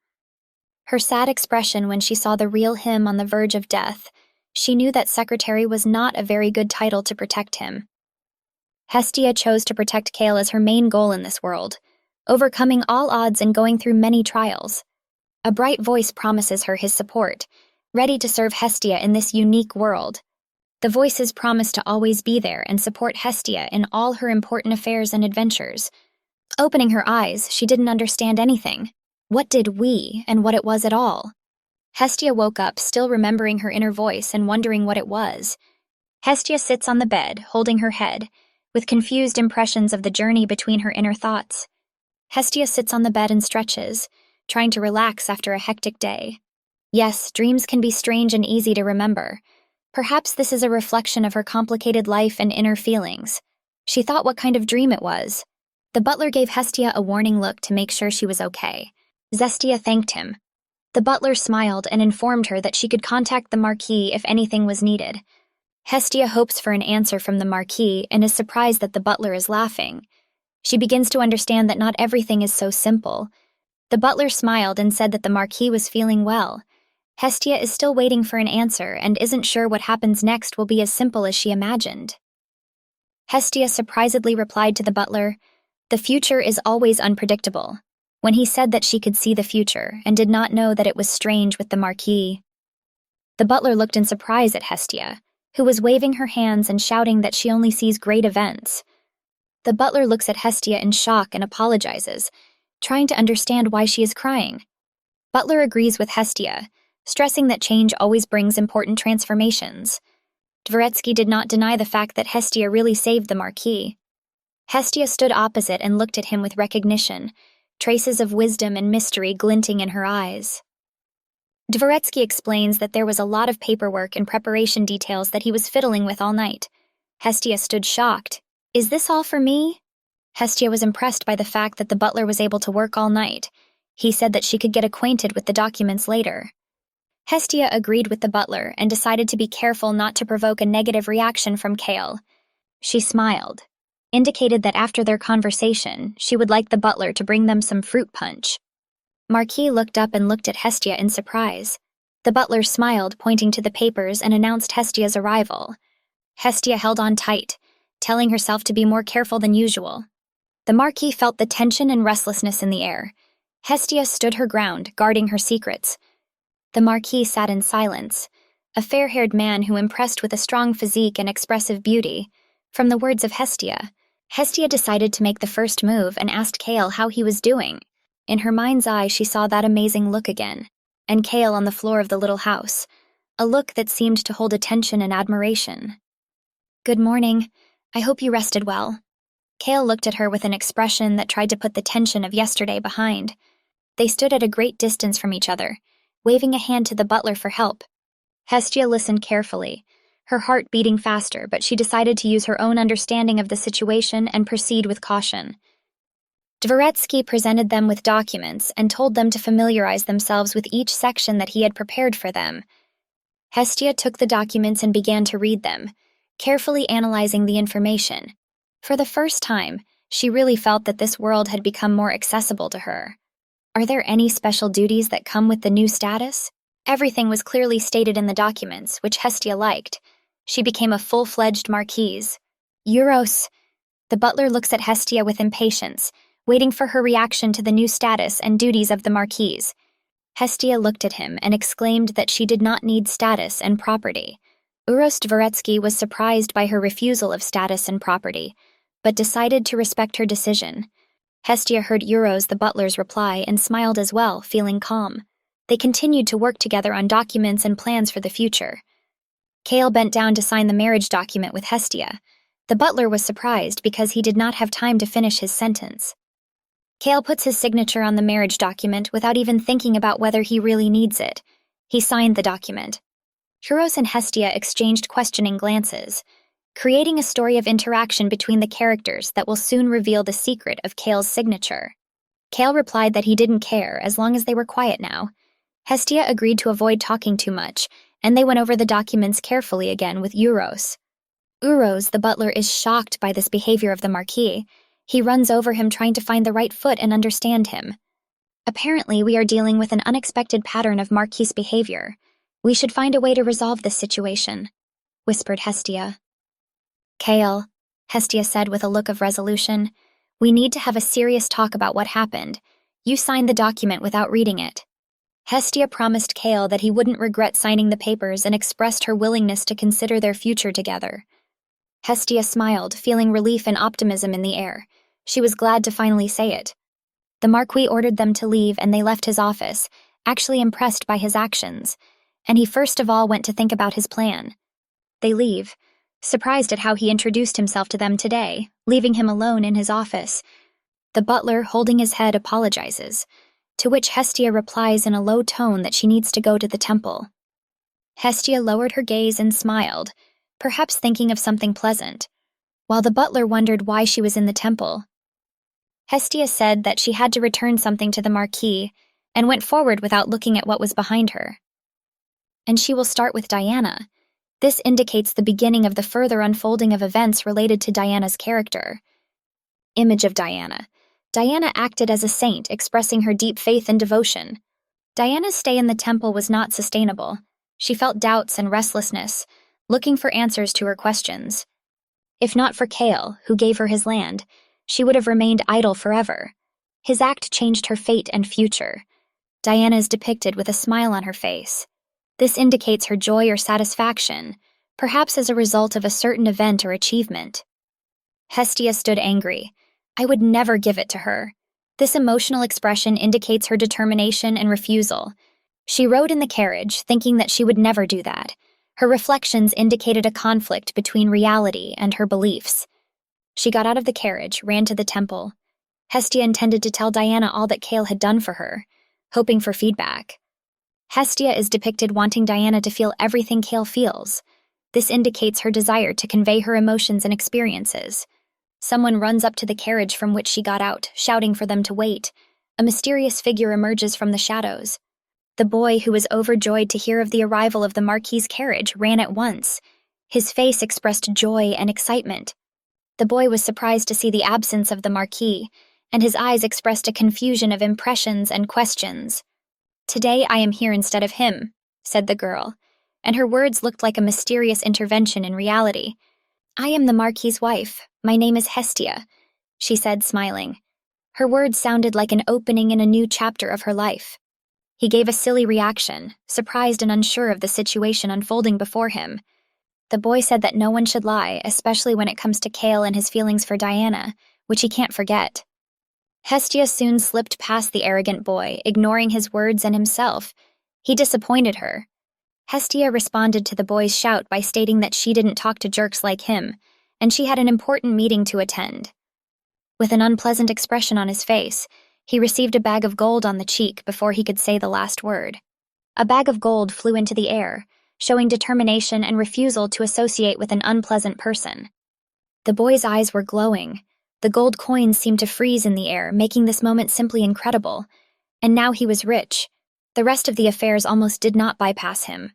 Her sad expression when she saw the real him on the verge of death, she knew that secretary was not a very good title to protect him. Hestia chose to protect Kale as her main goal in this world, overcoming all odds and going through many trials. A bright voice promises her his support, ready to serve Hestia in this unique world. The voices promise to always be there and support Hestia in all her important affairs and adventures. Opening her eyes, she didn't understand anything. What did we and what it was at all? Hestia woke up, still remembering her inner voice and wondering what it was. Hestia sits on the bed, holding her head, with confused impressions of the journey between her inner thoughts. Hestia sits on the bed and stretches, trying to relax after a hectic day. Yes, dreams can be strange and easy to remember. Perhaps this is a reflection of her complicated life and inner feelings. She thought what kind of dream it was. The butler gave Hestia a warning look to make sure she was okay. Hestia thanked him. The butler smiled and informed her that she could contact the Marquis if anything was needed. Hestia hopes for an answer from the Marquis and is surprised that the butler is laughing. She begins to understand that not everything is so simple. The butler smiled and said that the Marquis was feeling well. Hestia is still waiting for an answer and isn't sure what happens next will be as simple as she imagined. Hestia surprisedly replied to the butler, "The future is always unpredictable," when he said that she could see the future and did not know that it was strange with the Marquis. The butler looked in surprise at Hestia, who was waving her hands and shouting that she only sees great events. The butler looks at Hestia in shock and apologizes, trying to understand why she is crying. Butler agrees with Hestia, stressing that change always brings important transformations. Dvoretsky did not deny the fact that Hestia really saved the Marquis. Hestia stood opposite and looked at him with recognition, traces of wisdom and mystery glinting in her eyes. Dvoretsky explains that there was a lot of paperwork and preparation details that he was fiddling with all night. Hestia stood shocked. "Is this all for me?" Hestia was impressed by the fact that the butler was able to work all night. He said that she could get acquainted with the documents later. Hestia agreed with the butler and decided to be careful not to provoke a negative reaction from Kale. She smiled, indicated that after their conversation, she would like the butler to bring them some fruit punch. Marquis looked up and looked at Hestia in surprise. The butler smiled, pointing to the papers, and announced Hestia's arrival. Hestia held on tight, telling herself to be more careful than usual. The Marquis felt the tension and restlessness in the air. Hestia stood her ground, guarding her secrets. The Marquis sat in silence, a fair-haired man who impressed with a strong physique and expressive beauty. From the words of Hestia, Hestia decided to make the first move and asked Kale how he was doing. In her mind's eye, she saw that amazing look again, and Kale on the floor of the little house, a look that seemed to hold attention and admiration. "Good morning. I hope you rested well." Kale looked at her with an expression that tried to put the tension of yesterday behind. They stood at a great distance from each other, waving a hand to the butler for help. Hestia listened carefully, her heart beating faster, but she decided to use her own understanding of the situation and proceed with caution. Dvoretsky presented them with documents and told them to familiarize themselves with each section that he had prepared for them. Hestia took the documents and began to read them, carefully analyzing the information. For the first time, she really felt that this world had become more accessible to her. Are there any special duties that come with the new status? Everything was clearly stated in the documents, which Hestia liked. She became a full-fledged Marquise. Euros. The butler looks at Hestia with impatience, waiting for her reaction to the new status and duties of the Marquise. Hestia looked at him and exclaimed that she did not need status and property. Uros Dvoretsky was surprised by her refusal of status and property, but decided to respect her decision. Hestia heard Euros the butler's reply and smiled as well, feeling calm. They continued to work together on documents and plans for the future. Kale bent down to sign the marriage document with Hestia. The butler was surprised because he did not have time to finish his sentence. Kale puts his signature on the marriage document without even thinking about whether he really needs it. He signed the document. Euros and Hestia exchanged questioning glances, creating a story of interaction between the characters that will soon reveal the secret of Kale's signature. Kale replied that he didn't care as long as they were quiet now. Hestia agreed to avoid talking too much, and they went over the documents carefully again with Euros. Euros, the butler, is shocked by this behavior of the Marquis. He runs over him trying to find the right foot and understand him. "Apparently, we are dealing with an unexpected pattern of Marquis behavior. We should find a way to resolve this situation," whispered Hestia. "Kale," Hestia said with a look of resolution, "we need to have a serious talk about what happened. You signed the document without reading it." Hestia promised Kale that he wouldn't regret signing the papers and expressed her willingness to consider their future together. Hestia smiled, feeling relief and optimism in the air. She was glad to finally say it. The Marquis ordered them to leave and they left his office, actually impressed by his actions, and he first of all went to think about his plan. They leave. surprised at how he introduced himself to them today, leaving him alone in his office. The butler, holding his head, apologizes, to which Hestia replies in a low tone that she needs to go to the temple. Hestia lowered her gaze and smiled, perhaps thinking of something pleasant, while the butler wondered why she was in the temple. Hestia said that she had to return something to the Marquis and went forward without looking at what was behind her. And she will start with Diana. This indicates the beginning of the further unfolding of events related to Diana's character. Image of Diana. Diana acted as a saint, expressing her deep faith and devotion. Diana's stay in the temple was not sustainable. She felt doubts and restlessness, looking for answers to her questions. If not for Kale, who gave her his land, she would have remained idle forever. His act changed her fate and future. Diana is depicted with a smile on her face. This indicates her joy or satisfaction, perhaps as a result of a certain event or achievement. Hestia stood angry. I would never give it to her. This emotional expression indicates her determination and refusal. She rode in the carriage, thinking that she would never do that. Her reflections indicated a conflict between reality and her beliefs. She got out of the carriage, ran to the temple. Hestia intended to tell Diana all that Kale had done for her, hoping for feedback. Hestia is depicted wanting Diana to feel everything Kale feels. This indicates her desire to convey her emotions and experiences. Someone runs up to the carriage from which she got out, shouting for them to wait. A mysterious figure emerges from the shadows. The boy, who was overjoyed to hear of the arrival of the Marquis's carriage, ran at once. His face expressed joy and excitement. The boy was surprised to see the absence of the Marquis, and his eyes expressed a confusion of impressions and questions. Today I am here instead of him, said the girl, and her words looked like a mysterious intervention in reality. I am the Marquis's wife. My name is Hestia, she said, smiling. Her words sounded like an opening in a new chapter of her life. He gave a silly reaction, surprised and unsure of the situation unfolding before him. The boy said that no one should lie, especially when it comes to Kale and his feelings for Diana, which he can't forget. Hestia soon slipped past the arrogant boy, ignoring his words and himself. He disappointed her. Hestia responded to the boy's shout by stating that she didn't talk to jerks like him, and she had an important meeting to attend. With an unpleasant expression on his face, he received a bag of gold on the cheek before he could say the last word. A bag of gold flew into the air, showing determination and refusal to associate with an unpleasant person. The boy's eyes were glowing. The gold coins seemed to freeze in the air, making this moment simply incredible. And now he was rich. The rest of the affairs almost did not bypass him.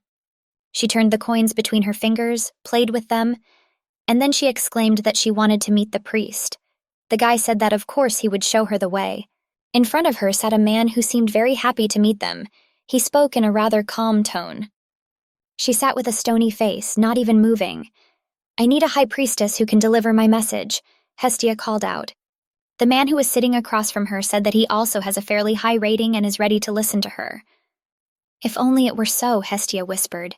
She turned the coins between her fingers, played with them, and then she exclaimed that she wanted to meet the priest. The guy said that of course he would show her the way. In front of her sat a man who seemed very happy to meet them. He spoke in a rather calm tone. She sat with a stony face, not even moving. I need a high priestess who can deliver my message, Hestia called out. The man who was sitting across from her said that he also has a fairly high rating and is ready to listen to her. If only it were so, Hestia whispered.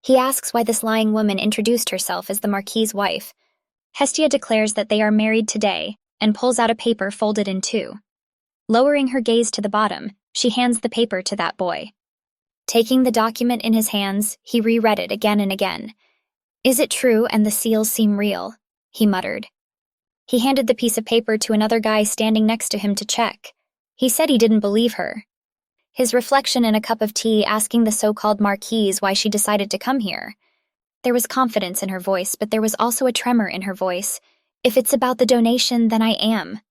He asks why this lying woman introduced herself as the Marquis's wife. Hestia declares that they are married today and pulls out a paper folded in two. Lowering her gaze to the bottom, she hands the paper to that boy. Taking the document in his hands, he reread it again and again. Is it true and the seals seem real? He muttered. He handed the piece of paper to another guy standing next to him to check. He said he didn't believe her. His reflection in a cup of tea asking the so-called Marquise why she decided to come here. There was confidence in her voice, but there was also a tremor in her voice. If it's about the donation, then I am.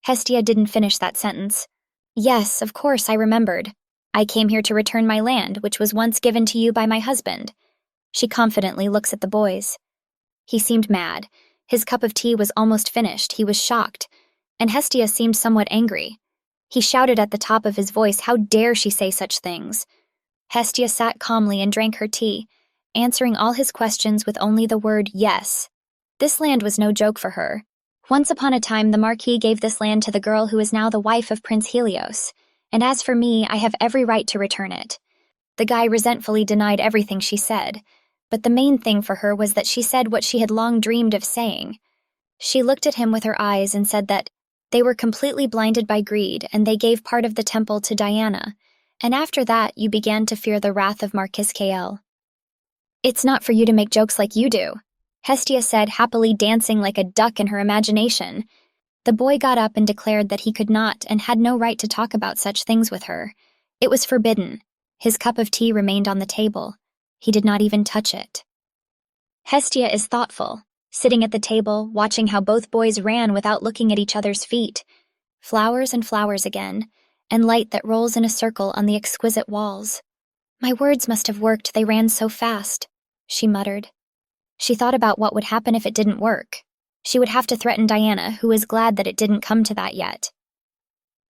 Hestia didn't finish that sentence. Yes, of course, I remembered. I came here to return my land, which was once given to you by my husband. She confidently looks at the boys. He seemed mad. His cup of tea was almost finished. He was shocked. And Hestia seemed somewhat angry. He shouted at the top of his voice, how dare she say such things? Hestia sat calmly and drank her tea, answering all his questions with only the word yes. This land was no joke for her. Once upon a time, the Marquis gave this land to the girl who is now the wife of Prince Helios, and as for me, I have every right to return it. The guy resentfully denied everything she said, but the main thing for her was that she said what she had long dreamed of saying. She looked at him with her eyes and said that they were completely blinded by greed, and they gave part of the temple to Diana, and after that you began to fear the wrath of Marquis Kael. It's not for you to make jokes like you do, Hestia said, happily dancing like a duck in her imagination. The boy got up and declared that he could not and had no right to talk about such things with her. It was forbidden. His cup of tea remained on the table. He did not even touch it. Hestia is thoughtful, sitting at the table, watching how both boys ran without looking at each other's feet. Flowers and flowers again, and light that rolls in a circle on the exquisite walls. My words must have worked, they ran so fast, she muttered. She thought about what would happen if it didn't work. She would have to threaten Diana, who was glad that it didn't come to that yet.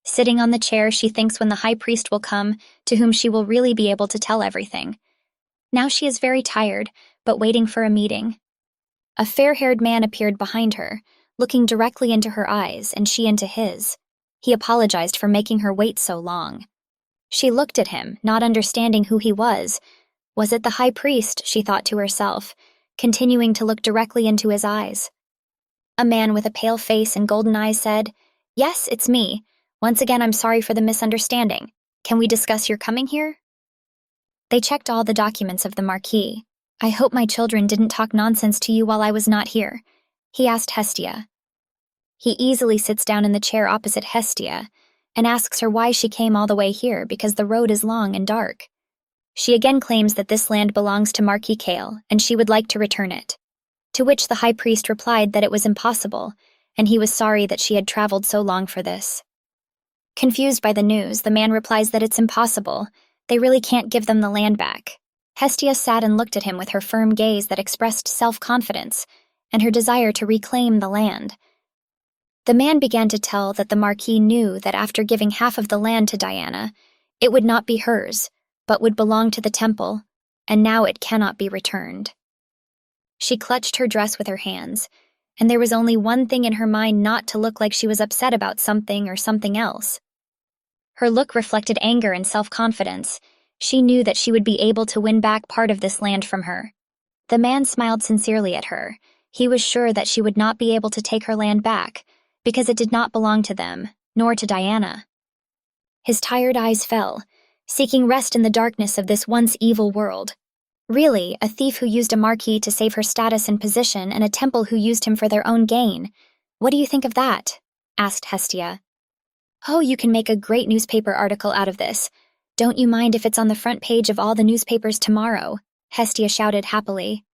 Sitting on the chair, she thinks when the high priest will come, to whom she will really be able to tell everything. Now she is very tired, but waiting for a meeting. A fair-haired man appeared behind her, looking directly into her eyes and she into his. He apologized for making her wait so long. She looked at him, not understanding who he was. Was it the high priest, she thought to herself, continuing to look directly into his eyes. A man with a pale face and golden eyes said, "Yes, it's me. Once again, I'm sorry for the misunderstanding. Can we discuss your coming here?" They checked all the documents of the Marquis. "I hope my children didn't talk nonsense to you while I was not here," he asked Hestia. He easily sits down in the chair opposite Hestia and asks her why she came all the way here because the road is long and dark. She again claims that this land belongs to Marquis Kale and she would like to return it. To which the high priest replied that it was impossible, and he was sorry that she had traveled so long for this. Confused by the news, the man replies that it's impossible. They really can't give them the land back. Hestia sat and looked at him with her firm gaze that expressed self-confidence and her desire to reclaim the land. The man began to tell that the Marquis knew that after giving half of the land to Diana, it would not be hers, but would belong to the temple, and now it cannot be returned. She clutched her dress with her hands, and there was only one thing in her mind, not to look like she was upset about something or something else. Her look reflected anger and self-confidence. She knew that she would be able to win back part of this land from her. The man smiled sincerely at her. He was sure that she would not be able to take her land back, because it did not belong to them, nor to Diana. His tired eyes fell, seeking rest in the darkness of this once evil world. Really, a thief who used a marquis to save her status and position, and a temple who used him for their own gain. What do you think of that? Asked Hestia. Oh, you can make a great newspaper article out of this. Don't you mind if it's on the front page of all the newspapers tomorrow? Hestia shouted happily.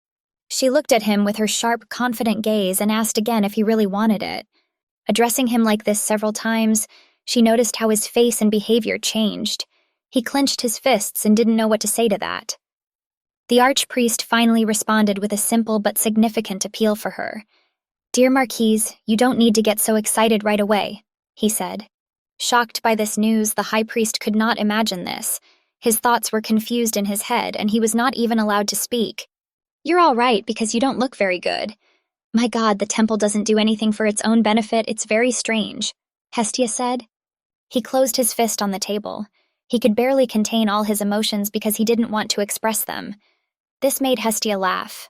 She looked at him with her sharp, confident gaze and asked again if he really wanted it. Addressing him like this several times, she noticed how his face and behavior changed. He clenched his fists and didn't know what to say to that. The archpriest finally responded with a simple but significant appeal for her. "Dear Marquise, you don't need to get so excited right away," he said. Shocked by this news, the high priest could not imagine this. His thoughts were confused in his head, and he was not even allowed to speak. "You're all right because you don't look very good. My God, the temple doesn't do anything for its own benefit. It's very strange," Hestia said. He closed his fist on the table. He could barely contain all his emotions because he didn't want to express them. This made Hestia laugh.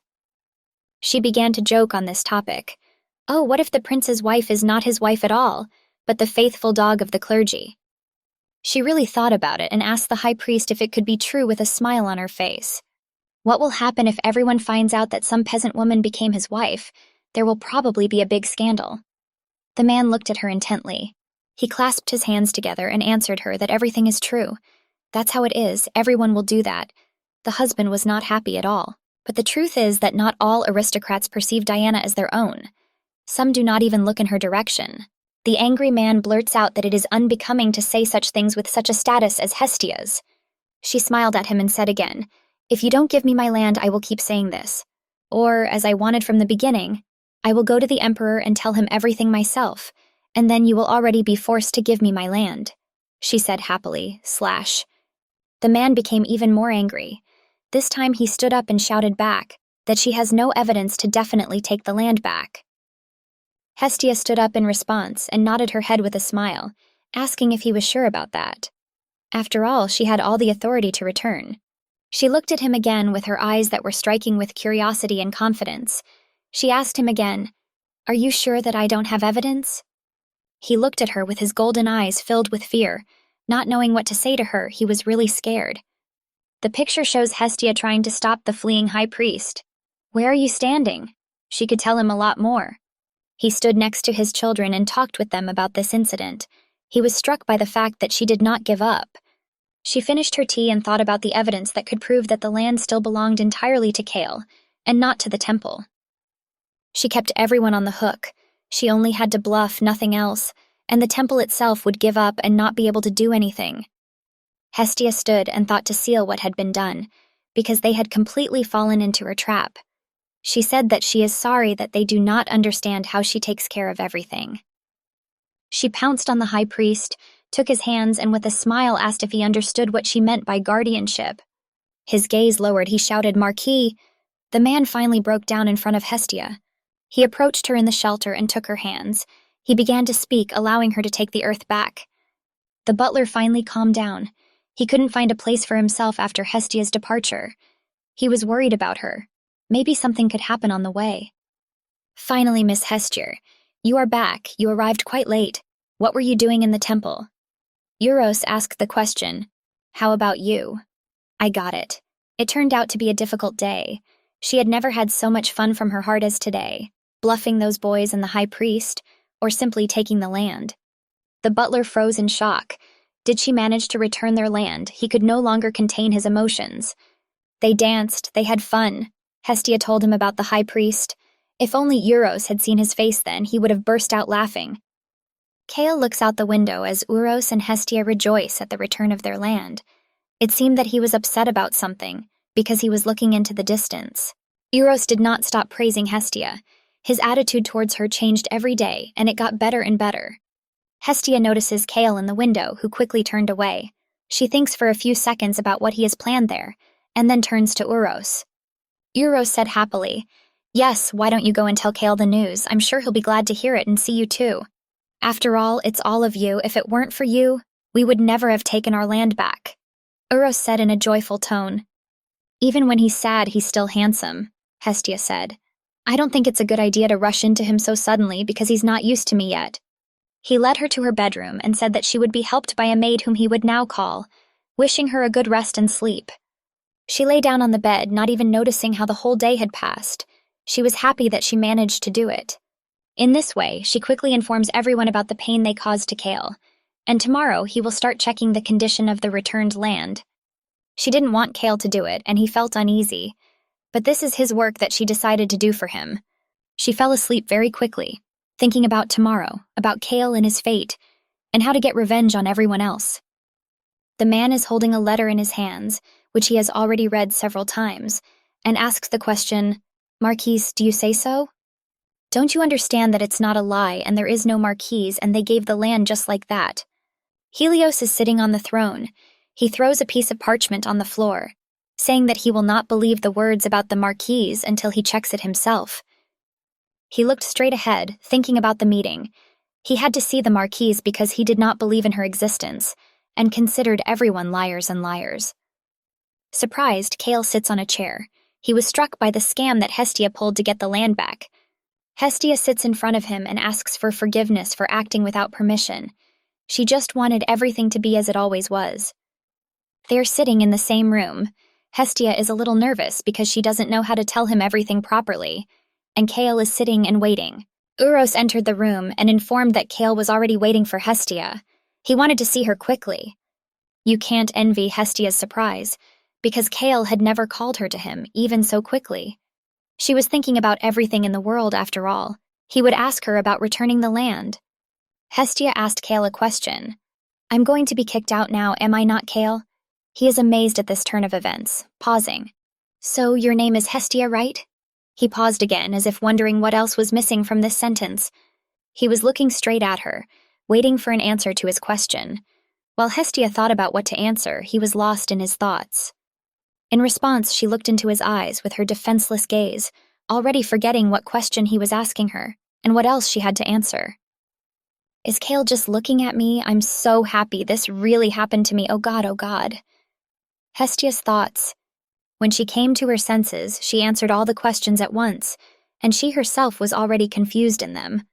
She began to joke on this topic. Oh, what if the prince's wife is not his wife at all, but the faithful dog of the clergy? She really thought about it and asked the high priest if it could be true with a smile on her face. What will happen if everyone finds out that some peasant woman became his wife? There will probably be a big scandal. The man looked at her intently. He clasped his hands together and answered her that everything is true. That's how it is, everyone will do that. The husband was not happy at all, but the truth is that not all aristocrats perceive Diana as their own. Some do not even look in her direction. The angry man blurts out that it is unbecoming to say such things with such a status as Hestia's. She smiled at him and said again, "If you don't give me my land, I will keep saying this. Or, as I wanted from the beginning, I will go to the emperor and tell him everything myself, and then you will already be forced to give me my land," she said happily, The man became even more angry. This time he stood up and shouted back that she has no evidence to definitely take the land back. Hestia stood up in response and nodded her head with a smile, asking if he was sure about that. After all, she had all the authority to return. She looked at him again with her eyes that were striking with curiosity and confidence. She asked him again, "Are you sure that I don't have evidence?" He looked at her with his golden eyes filled with fear. Not knowing what to say to her, he was really scared. The picture shows Hestia trying to stop the fleeing high priest. "Where are you standing?" She could tell him a lot more. He stood next to his children and talked with them about this incident. He was struck by the fact that she did not give up. She finished her tea and thought about the evidence that could prove that the land still belonged entirely to Kale, and not to the temple. She kept everyone on the hook. She only had to bluff, nothing else, and the temple itself would give up and not be able to do anything. Hestia stood and thought to seal what had been done, because they had completely fallen into her trap. She said that she is sorry that they do not understand how she takes care of everything. She pounced on the high priest, took his hands, and with a smile asked if he understood what she meant by guardianship. His gaze lowered, he shouted, "Marquis!" The man finally broke down in front of Hestia. He approached her in the shelter and took her hands. He began to speak, allowing her to take the earth back. The butler finally calmed down. He couldn't find a place for himself after Hestia's departure. He was worried about her. Maybe something could happen on the way. "Finally, Miss Hestia, you are back. You arrived quite late. What were you doing in the temple?" Euros asked the question. "How about you?" "I got it. It turned out to be a difficult day. She had never had so much fun from her heart as today, bluffing those boys and the high priest, or simply taking the land." The butler froze in shock. Did she manage to return their land? He could no longer contain his emotions. They danced, they had fun. Hestia told him about the high priest. If only Euros had seen his face then, he would have burst out laughing. Kale looks out the window as Euros and Hestia rejoice at the return of their land. It seemed that he was upset about something, because he was looking into the distance. Euros did not stop praising Hestia. His attitude towards her changed every day, and it got better and better. Hestia notices Kale in the window, who quickly turned away. She thinks for a few seconds about what he has planned there, and then turns to Euros. Euros said happily, "Yes, why don't you go and tell Kale the news? I'm sure he'll be glad to hear it and see you too. After all, it's all of you. If it weren't for you, we would never have taken our land back." Euros said in a joyful tone. "Even when he's sad, he's still handsome," Hestia said. "I don't think it's a good idea to rush into him so suddenly because he's not used to me yet." He led her to her bedroom and said that she would be helped by a maid whom he would now call, wishing her a good rest and sleep. She lay down on the bed, not even noticing how the whole day had passed. She was happy that she managed to do it. In this way, she quickly informs everyone about the pain they caused to Kale, and tomorrow he will start checking the condition of the returned land. She didn't want Kale to do it, and he felt uneasy, but this is his work that she decided to do for him. She fell asleep very quickly, thinking about tomorrow, about Kale and his fate, and how to get revenge on everyone else. The man is holding a letter in his hands, which he has already read several times, and asks the question, "Marquise, do you say so? Don't you understand that it's not a lie and there is no Marquise and they gave the land just like that?" Helios is sitting on the throne. He throws a piece of parchment on the floor, saying that he will not believe the words about the Marquise until he checks it himself. He looked straight ahead, thinking about the meeting. He had to see the Marquise because he did not believe in her existence, and considered everyone liars and liars. Surprised, Kale sits on a chair. He was struck by the scam that Hestia pulled to get the land back. Hestia sits in front of him and asks for forgiveness for acting without permission. She just wanted everything to be as it always was. They're sitting in the same room. Hestia is a little nervous because she doesn't know how to tell him everything properly, and Kale is sitting and waiting. Euros entered the room and informed that Kale was already waiting for Hestia. He wanted to see her quickly. You can't envy Hestia's surprise, because Kale had never called her to him, even so quickly. She was thinking about everything in the world, after all. He would ask her about returning the land. Hestia asked Kale a question. "I'm going to be kicked out now, am I not, Kale?" He is amazed at this turn of events, pausing. "So your name is Hestia, right?" He paused again, as if wondering what else was missing from this sentence. He was looking straight at her, waiting for an answer to his question. While Hestia thought about what to answer, he was lost in his thoughts. In response, she looked into his eyes with her defenseless gaze, already forgetting what question he was asking her, and what else she had to answer. "Is Kale just looking at me? I'm so happy. This really happened to me. Oh God, oh God." Hestia's thoughts. When she came to her senses, she answered all the questions at once, and she herself was already confused in them.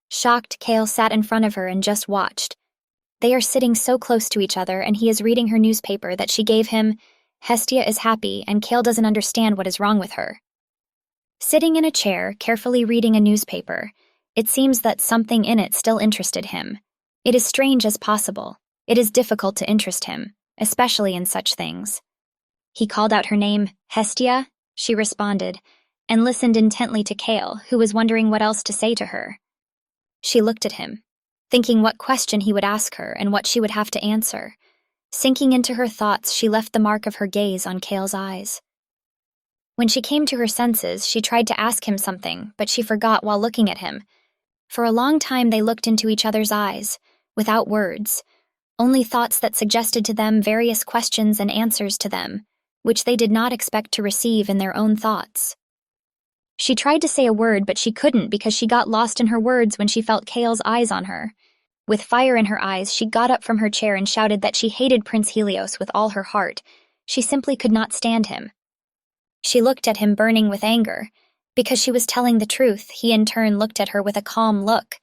Shocked, Kale sat in front of her and just watched. They are sitting so close to each other, and he is reading her newspaper that she gave him. Hestia is happy, and Kale doesn't understand what is wrong with her. Sitting in a chair, carefully reading a newspaper, it seems that something in it still interested him. It is strange as possible. It is difficult to interest him, especially in such things. He called out her name. "Hestia?" She responded, and listened intently to Kale, who was wondering what else to say to her. She looked at him, thinking what question he would ask her and what she would have to answer. Sinking into her thoughts, she left the mark of her gaze on Kale's eyes. When she came to her senses, she tried to ask him something, but she forgot while looking at him. For a long time they looked into each other's eyes, without words, only thoughts that suggested to them various questions and answers to them, which they did not expect to receive in their own thoughts. She tried to say a word, but she couldn't because she got lost in her words when she felt Kale's eyes on her. With fire in her eyes, she got up from her chair and shouted that she hated Prince Helios with all her heart. She simply could not stand him. She looked at him burning with anger. Because she was telling the truth, he in turn looked at her with a calm look.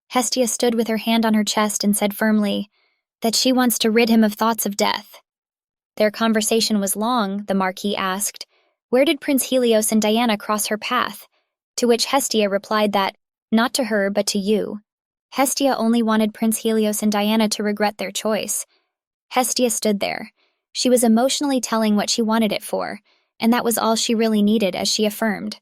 Hestia stood with her hand on her chest and said firmly that she wants to rid him of thoughts of death. Their conversation was long. The Marquis asked, where did Prince Helios and Diana cross her path? To which Hestia replied that, not to her, but to you. Hestia only wanted Prince Helios and Diana to regret their choice. Hestia stood there. She was emotionally telling what she wanted it for, and that was all she really needed, as she affirmed.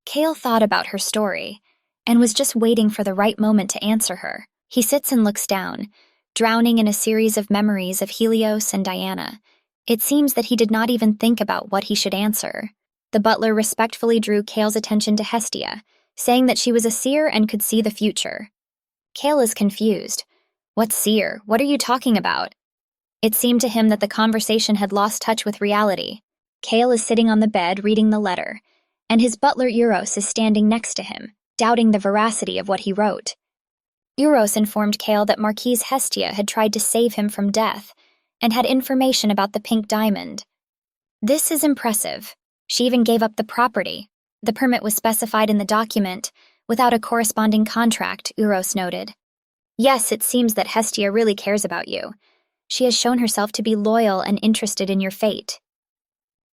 Kale thought about her story, and was just waiting for the right moment to answer her. He sits and looks down, drowning in a series of memories of Helios and Diana. It seems that he did not even think about what he should answer. The butler respectfully drew Kale's attention to Hestia, saying that she was a seer and could see the future. Kale is confused. What seer? What are you talking about? It seemed to him that the conversation had lost touch with reality. Kale is sitting on the bed reading the letter, and his butler Euros is standing next to him, doubting the veracity of what he wrote. Euros informed Kale that Marquise Hestia had tried to save him from death, and had information about the pink diamond. This is impressive. She even gave up the property. The permit was specified in the document, without a corresponding contract, Euros noted. Yes, it seems that Hestia really cares about you. She has shown herself to be loyal and interested in your fate.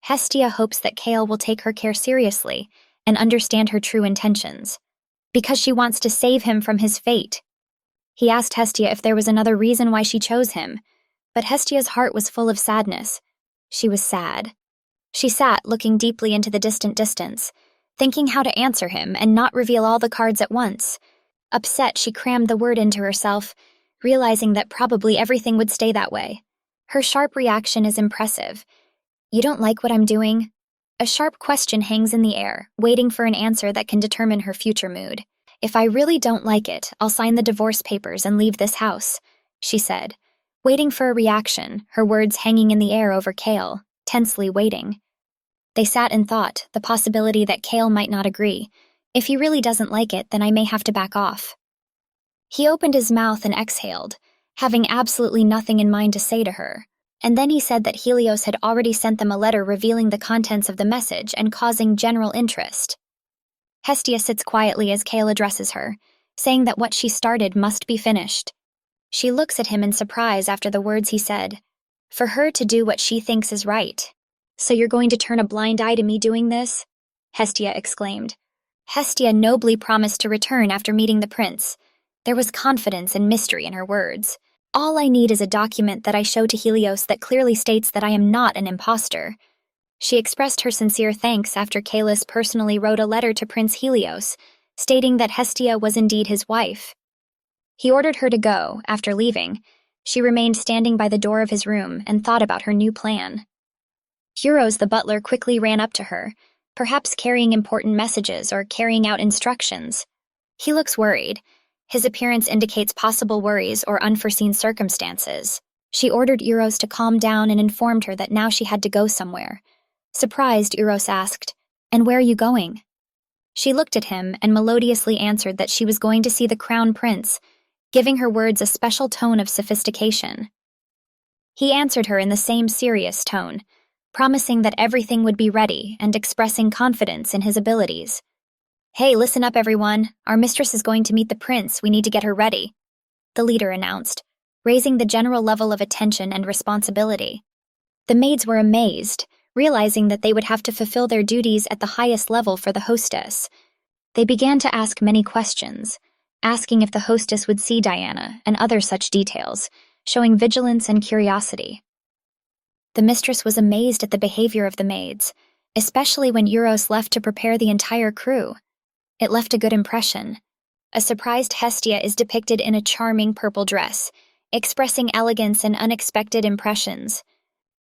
Hestia hopes that Kale will take her care seriously and understand her true intentions, because she wants to save him from his fate. He asked Hestia if there was another reason why she chose him, but Hestia's heart was full of sadness. She was sad. She sat, looking deeply into the distant distance, thinking how to answer him and not reveal all the cards at once. Upset, she crammed the word into herself, realizing that probably everything would stay that way. Her sharp reaction is impressive. You don't like what I'm doing? A sharp question hangs in the air, waiting for an answer that can determine her future mood. If I really don't like it, I'll sign the divorce papers and leave this house, she said, waiting for a reaction, her words hanging in the air over Kale, tensely waiting. They sat and thought, the possibility that Kale might not agree. If he really doesn't like it, then I may have to back off. He opened his mouth and exhaled, having absolutely nothing in mind to say to her. And then he said that Helios had already sent them a letter revealing the contents of the message and causing general interest. Hestia sits quietly as Kale addresses her, saying that what she started must be finished. She looks at him in surprise after the words he said. For her to do what she thinks is right. So you're going to turn a blind eye to me doing this? Hestia exclaimed. Hestia nobly promised to return after meeting the prince. There was confidence and mystery in her words. All I need is a document that I show to Helios that clearly states that I am not an imposter. She expressed her sincere thanks after Kalis personally wrote a letter to Prince Helios, stating that Hestia was indeed his wife. He ordered her to go. After leaving, she remained standing by the door of his room and thought about her new plan. Euros the butler quickly ran up to her, perhaps carrying important messages or carrying out instructions. He looks worried. His appearance indicates possible worries or unforeseen circumstances. She ordered Euros to calm down and informed her that now she had to go somewhere. Surprised, Euros asked, "And where are you going?" She looked at him and melodiously answered that she was going to see the crown prince, giving her words a special tone of sophistication. He answered her in the same serious tone, promising that everything would be ready and expressing confidence in his abilities. Hey, listen up, everyone. Our mistress is going to meet the prince. We need to get her ready, the leader announced, raising the general level of attention and responsibility. The maids were amazed, realizing that they would have to fulfill their duties at the highest level for the hostess. They began to ask many questions, asking if the hostess would see Diana and other such details, showing vigilance and curiosity. The mistress was amazed at the behavior of the maids, especially when Euros left to prepare the entire crew. It left a good impression. A surprised Hestia is depicted in a charming purple dress, expressing elegance and unexpected impressions.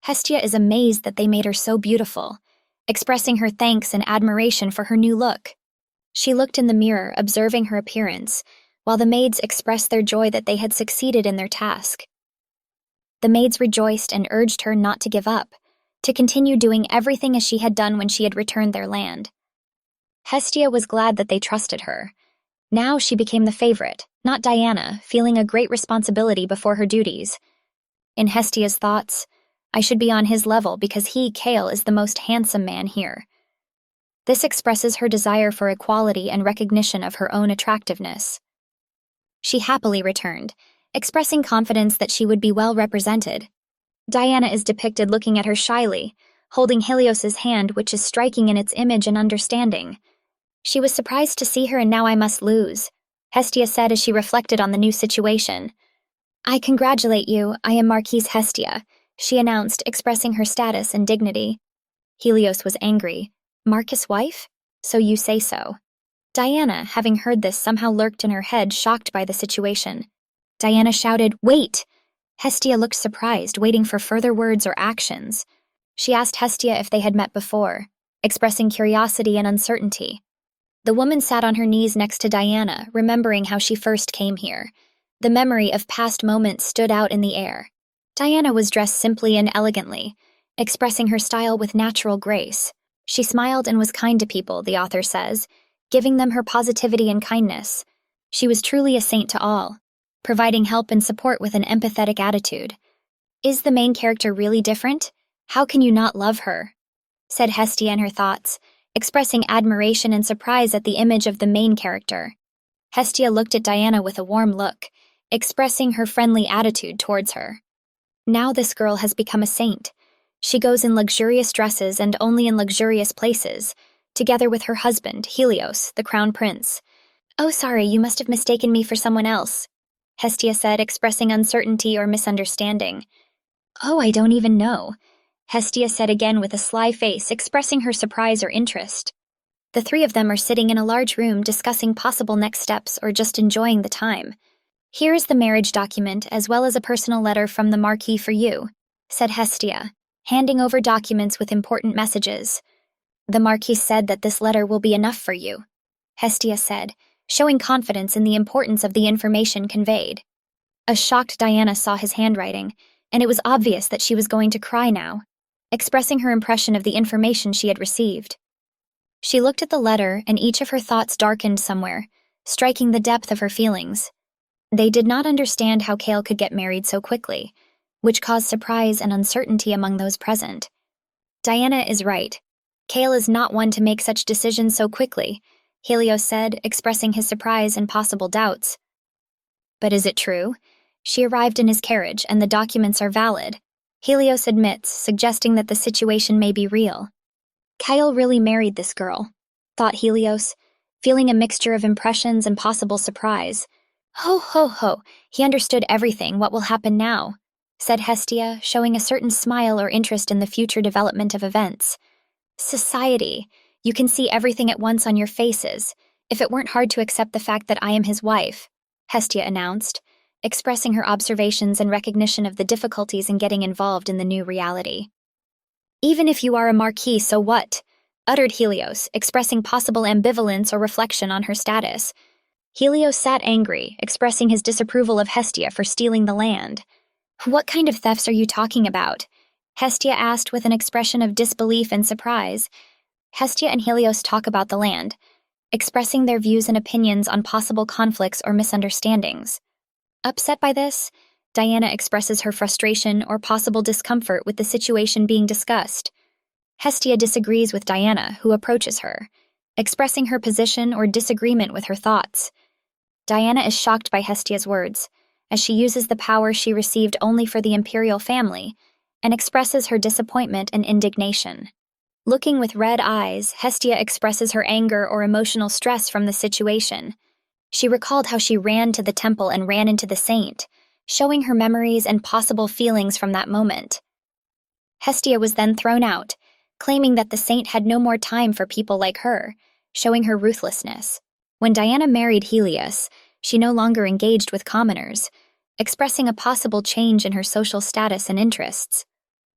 Hestia is amazed that they made her so beautiful, expressing her thanks and admiration for her new look. She looked in the mirror, observing her appearance, while the maids expressed their joy that they had succeeded in their task. The maids rejoiced and urged her not to give up, to continue doing everything as she had done when she had returned their land. Hestia was glad that they trusted her. Now she became the favorite, not Diana, feeling a great responsibility before her duties. In Hestia's thoughts, I should be on his level because he, Kale, is the most handsome man here. This expresses her desire for equality and recognition of her own attractiveness. She happily returned, expressing confidence that she would be well represented. Diana is depicted looking at her shyly, holding Helios's hand, which is striking in its image and understanding. She was surprised to see her, and now I must lose, Hestia said as she reflected on the new situation. I congratulate you, I am Marquise Hestia, she announced, expressing her status and dignity. Helios was angry. Marcus' wife? So you say so. Diana, having heard this, somehow lurked in her head, shocked by the situation. Diana shouted, "Wait!" Hestia looked surprised, waiting for further words or actions. She asked Hestia if they had met before, expressing curiosity and uncertainty. The woman sat on her knees next to Diana, remembering how she first came here. The memory of past moments stood out in the air. Diana was dressed simply and elegantly, expressing her style with natural grace. She smiled and was kind to people, the author says, giving them her positivity and kindness. She was truly a saint to all, providing help and support with an empathetic attitude. Is the main character really different? How can you not love her? Said Hestia in her thoughts, expressing admiration and surprise at the image of the main character. Hestia looked at Diana with a warm look, expressing her friendly attitude towards her. Now this girl has become a saint. She goes in luxurious dresses and only in luxurious places, together with her husband, Helios, the crown prince. Oh, sorry, you must have mistaken me for someone else, Hestia said, expressing uncertainty or misunderstanding. Oh, I don't even know, Hestia said again with a sly face, expressing her surprise or interest. The three of them are sitting in a large room discussing possible next steps or just enjoying the time. Here is the marriage document as well as a personal letter from the Marquis for you, said Hestia, handing over documents with important messages. The Marquis said that this letter will be enough for you, Hestia said, showing confidence in the importance of the information conveyed. A shocked Diana saw his handwriting, and it was obvious that she was going to cry now, expressing her impression of the information she had received. She looked at the letter, and each of her thoughts darkened somewhere, striking the depth of her feelings. They did not understand how Kale could get married so quickly, which caused surprise and uncertainty among those present. Diana is right. Kale is not one to make such decisions so quickly, Helios said, expressing his surprise and possible doubts. But is it true? She arrived in his carriage, and the documents are valid, Helios admits, suggesting that the situation may be real. Kyle really married this girl, thought Helios, feeling a mixture of impressions and possible surprise. Ho, ho, ho, he understood everything. What will happen now? Said Hestia, showing a certain smile or interest in the future development of events. Society. You can see everything at once on your faces, if it weren't hard to accept the fact that I am his wife, Hestia announced, expressing her observations and recognition of the difficulties in getting involved in the new reality. Even if you are a marquis, so what? Uttered Helios, expressing possible ambivalence or reflection on her status. Helios sat angry, expressing his disapproval of Hestia for stealing the land. What kind of thefts are you talking about? Hestia asked with an expression of disbelief and surprise. Hestia and Helios talk about the land, expressing their views and opinions on possible conflicts or misunderstandings. Upset by this, Diana expresses her frustration or possible discomfort with the situation being discussed. Hestia disagrees with Diana, who approaches her, expressing her position or disagreement with her thoughts. Diana is shocked by Hestia's words, as she uses the power she received only for the imperial family, and expresses her disappointment and indignation. Looking with red eyes, Hestia expresses her anger or emotional stress from the situation. She recalled how she ran to the temple and ran into the saint, showing her memories and possible feelings from that moment. Hestia was then thrown out, claiming that the saint had no more time for people like her, showing her ruthlessness. When Diana married Helios, she no longer engaged with commoners, expressing a possible change in her social status and interests.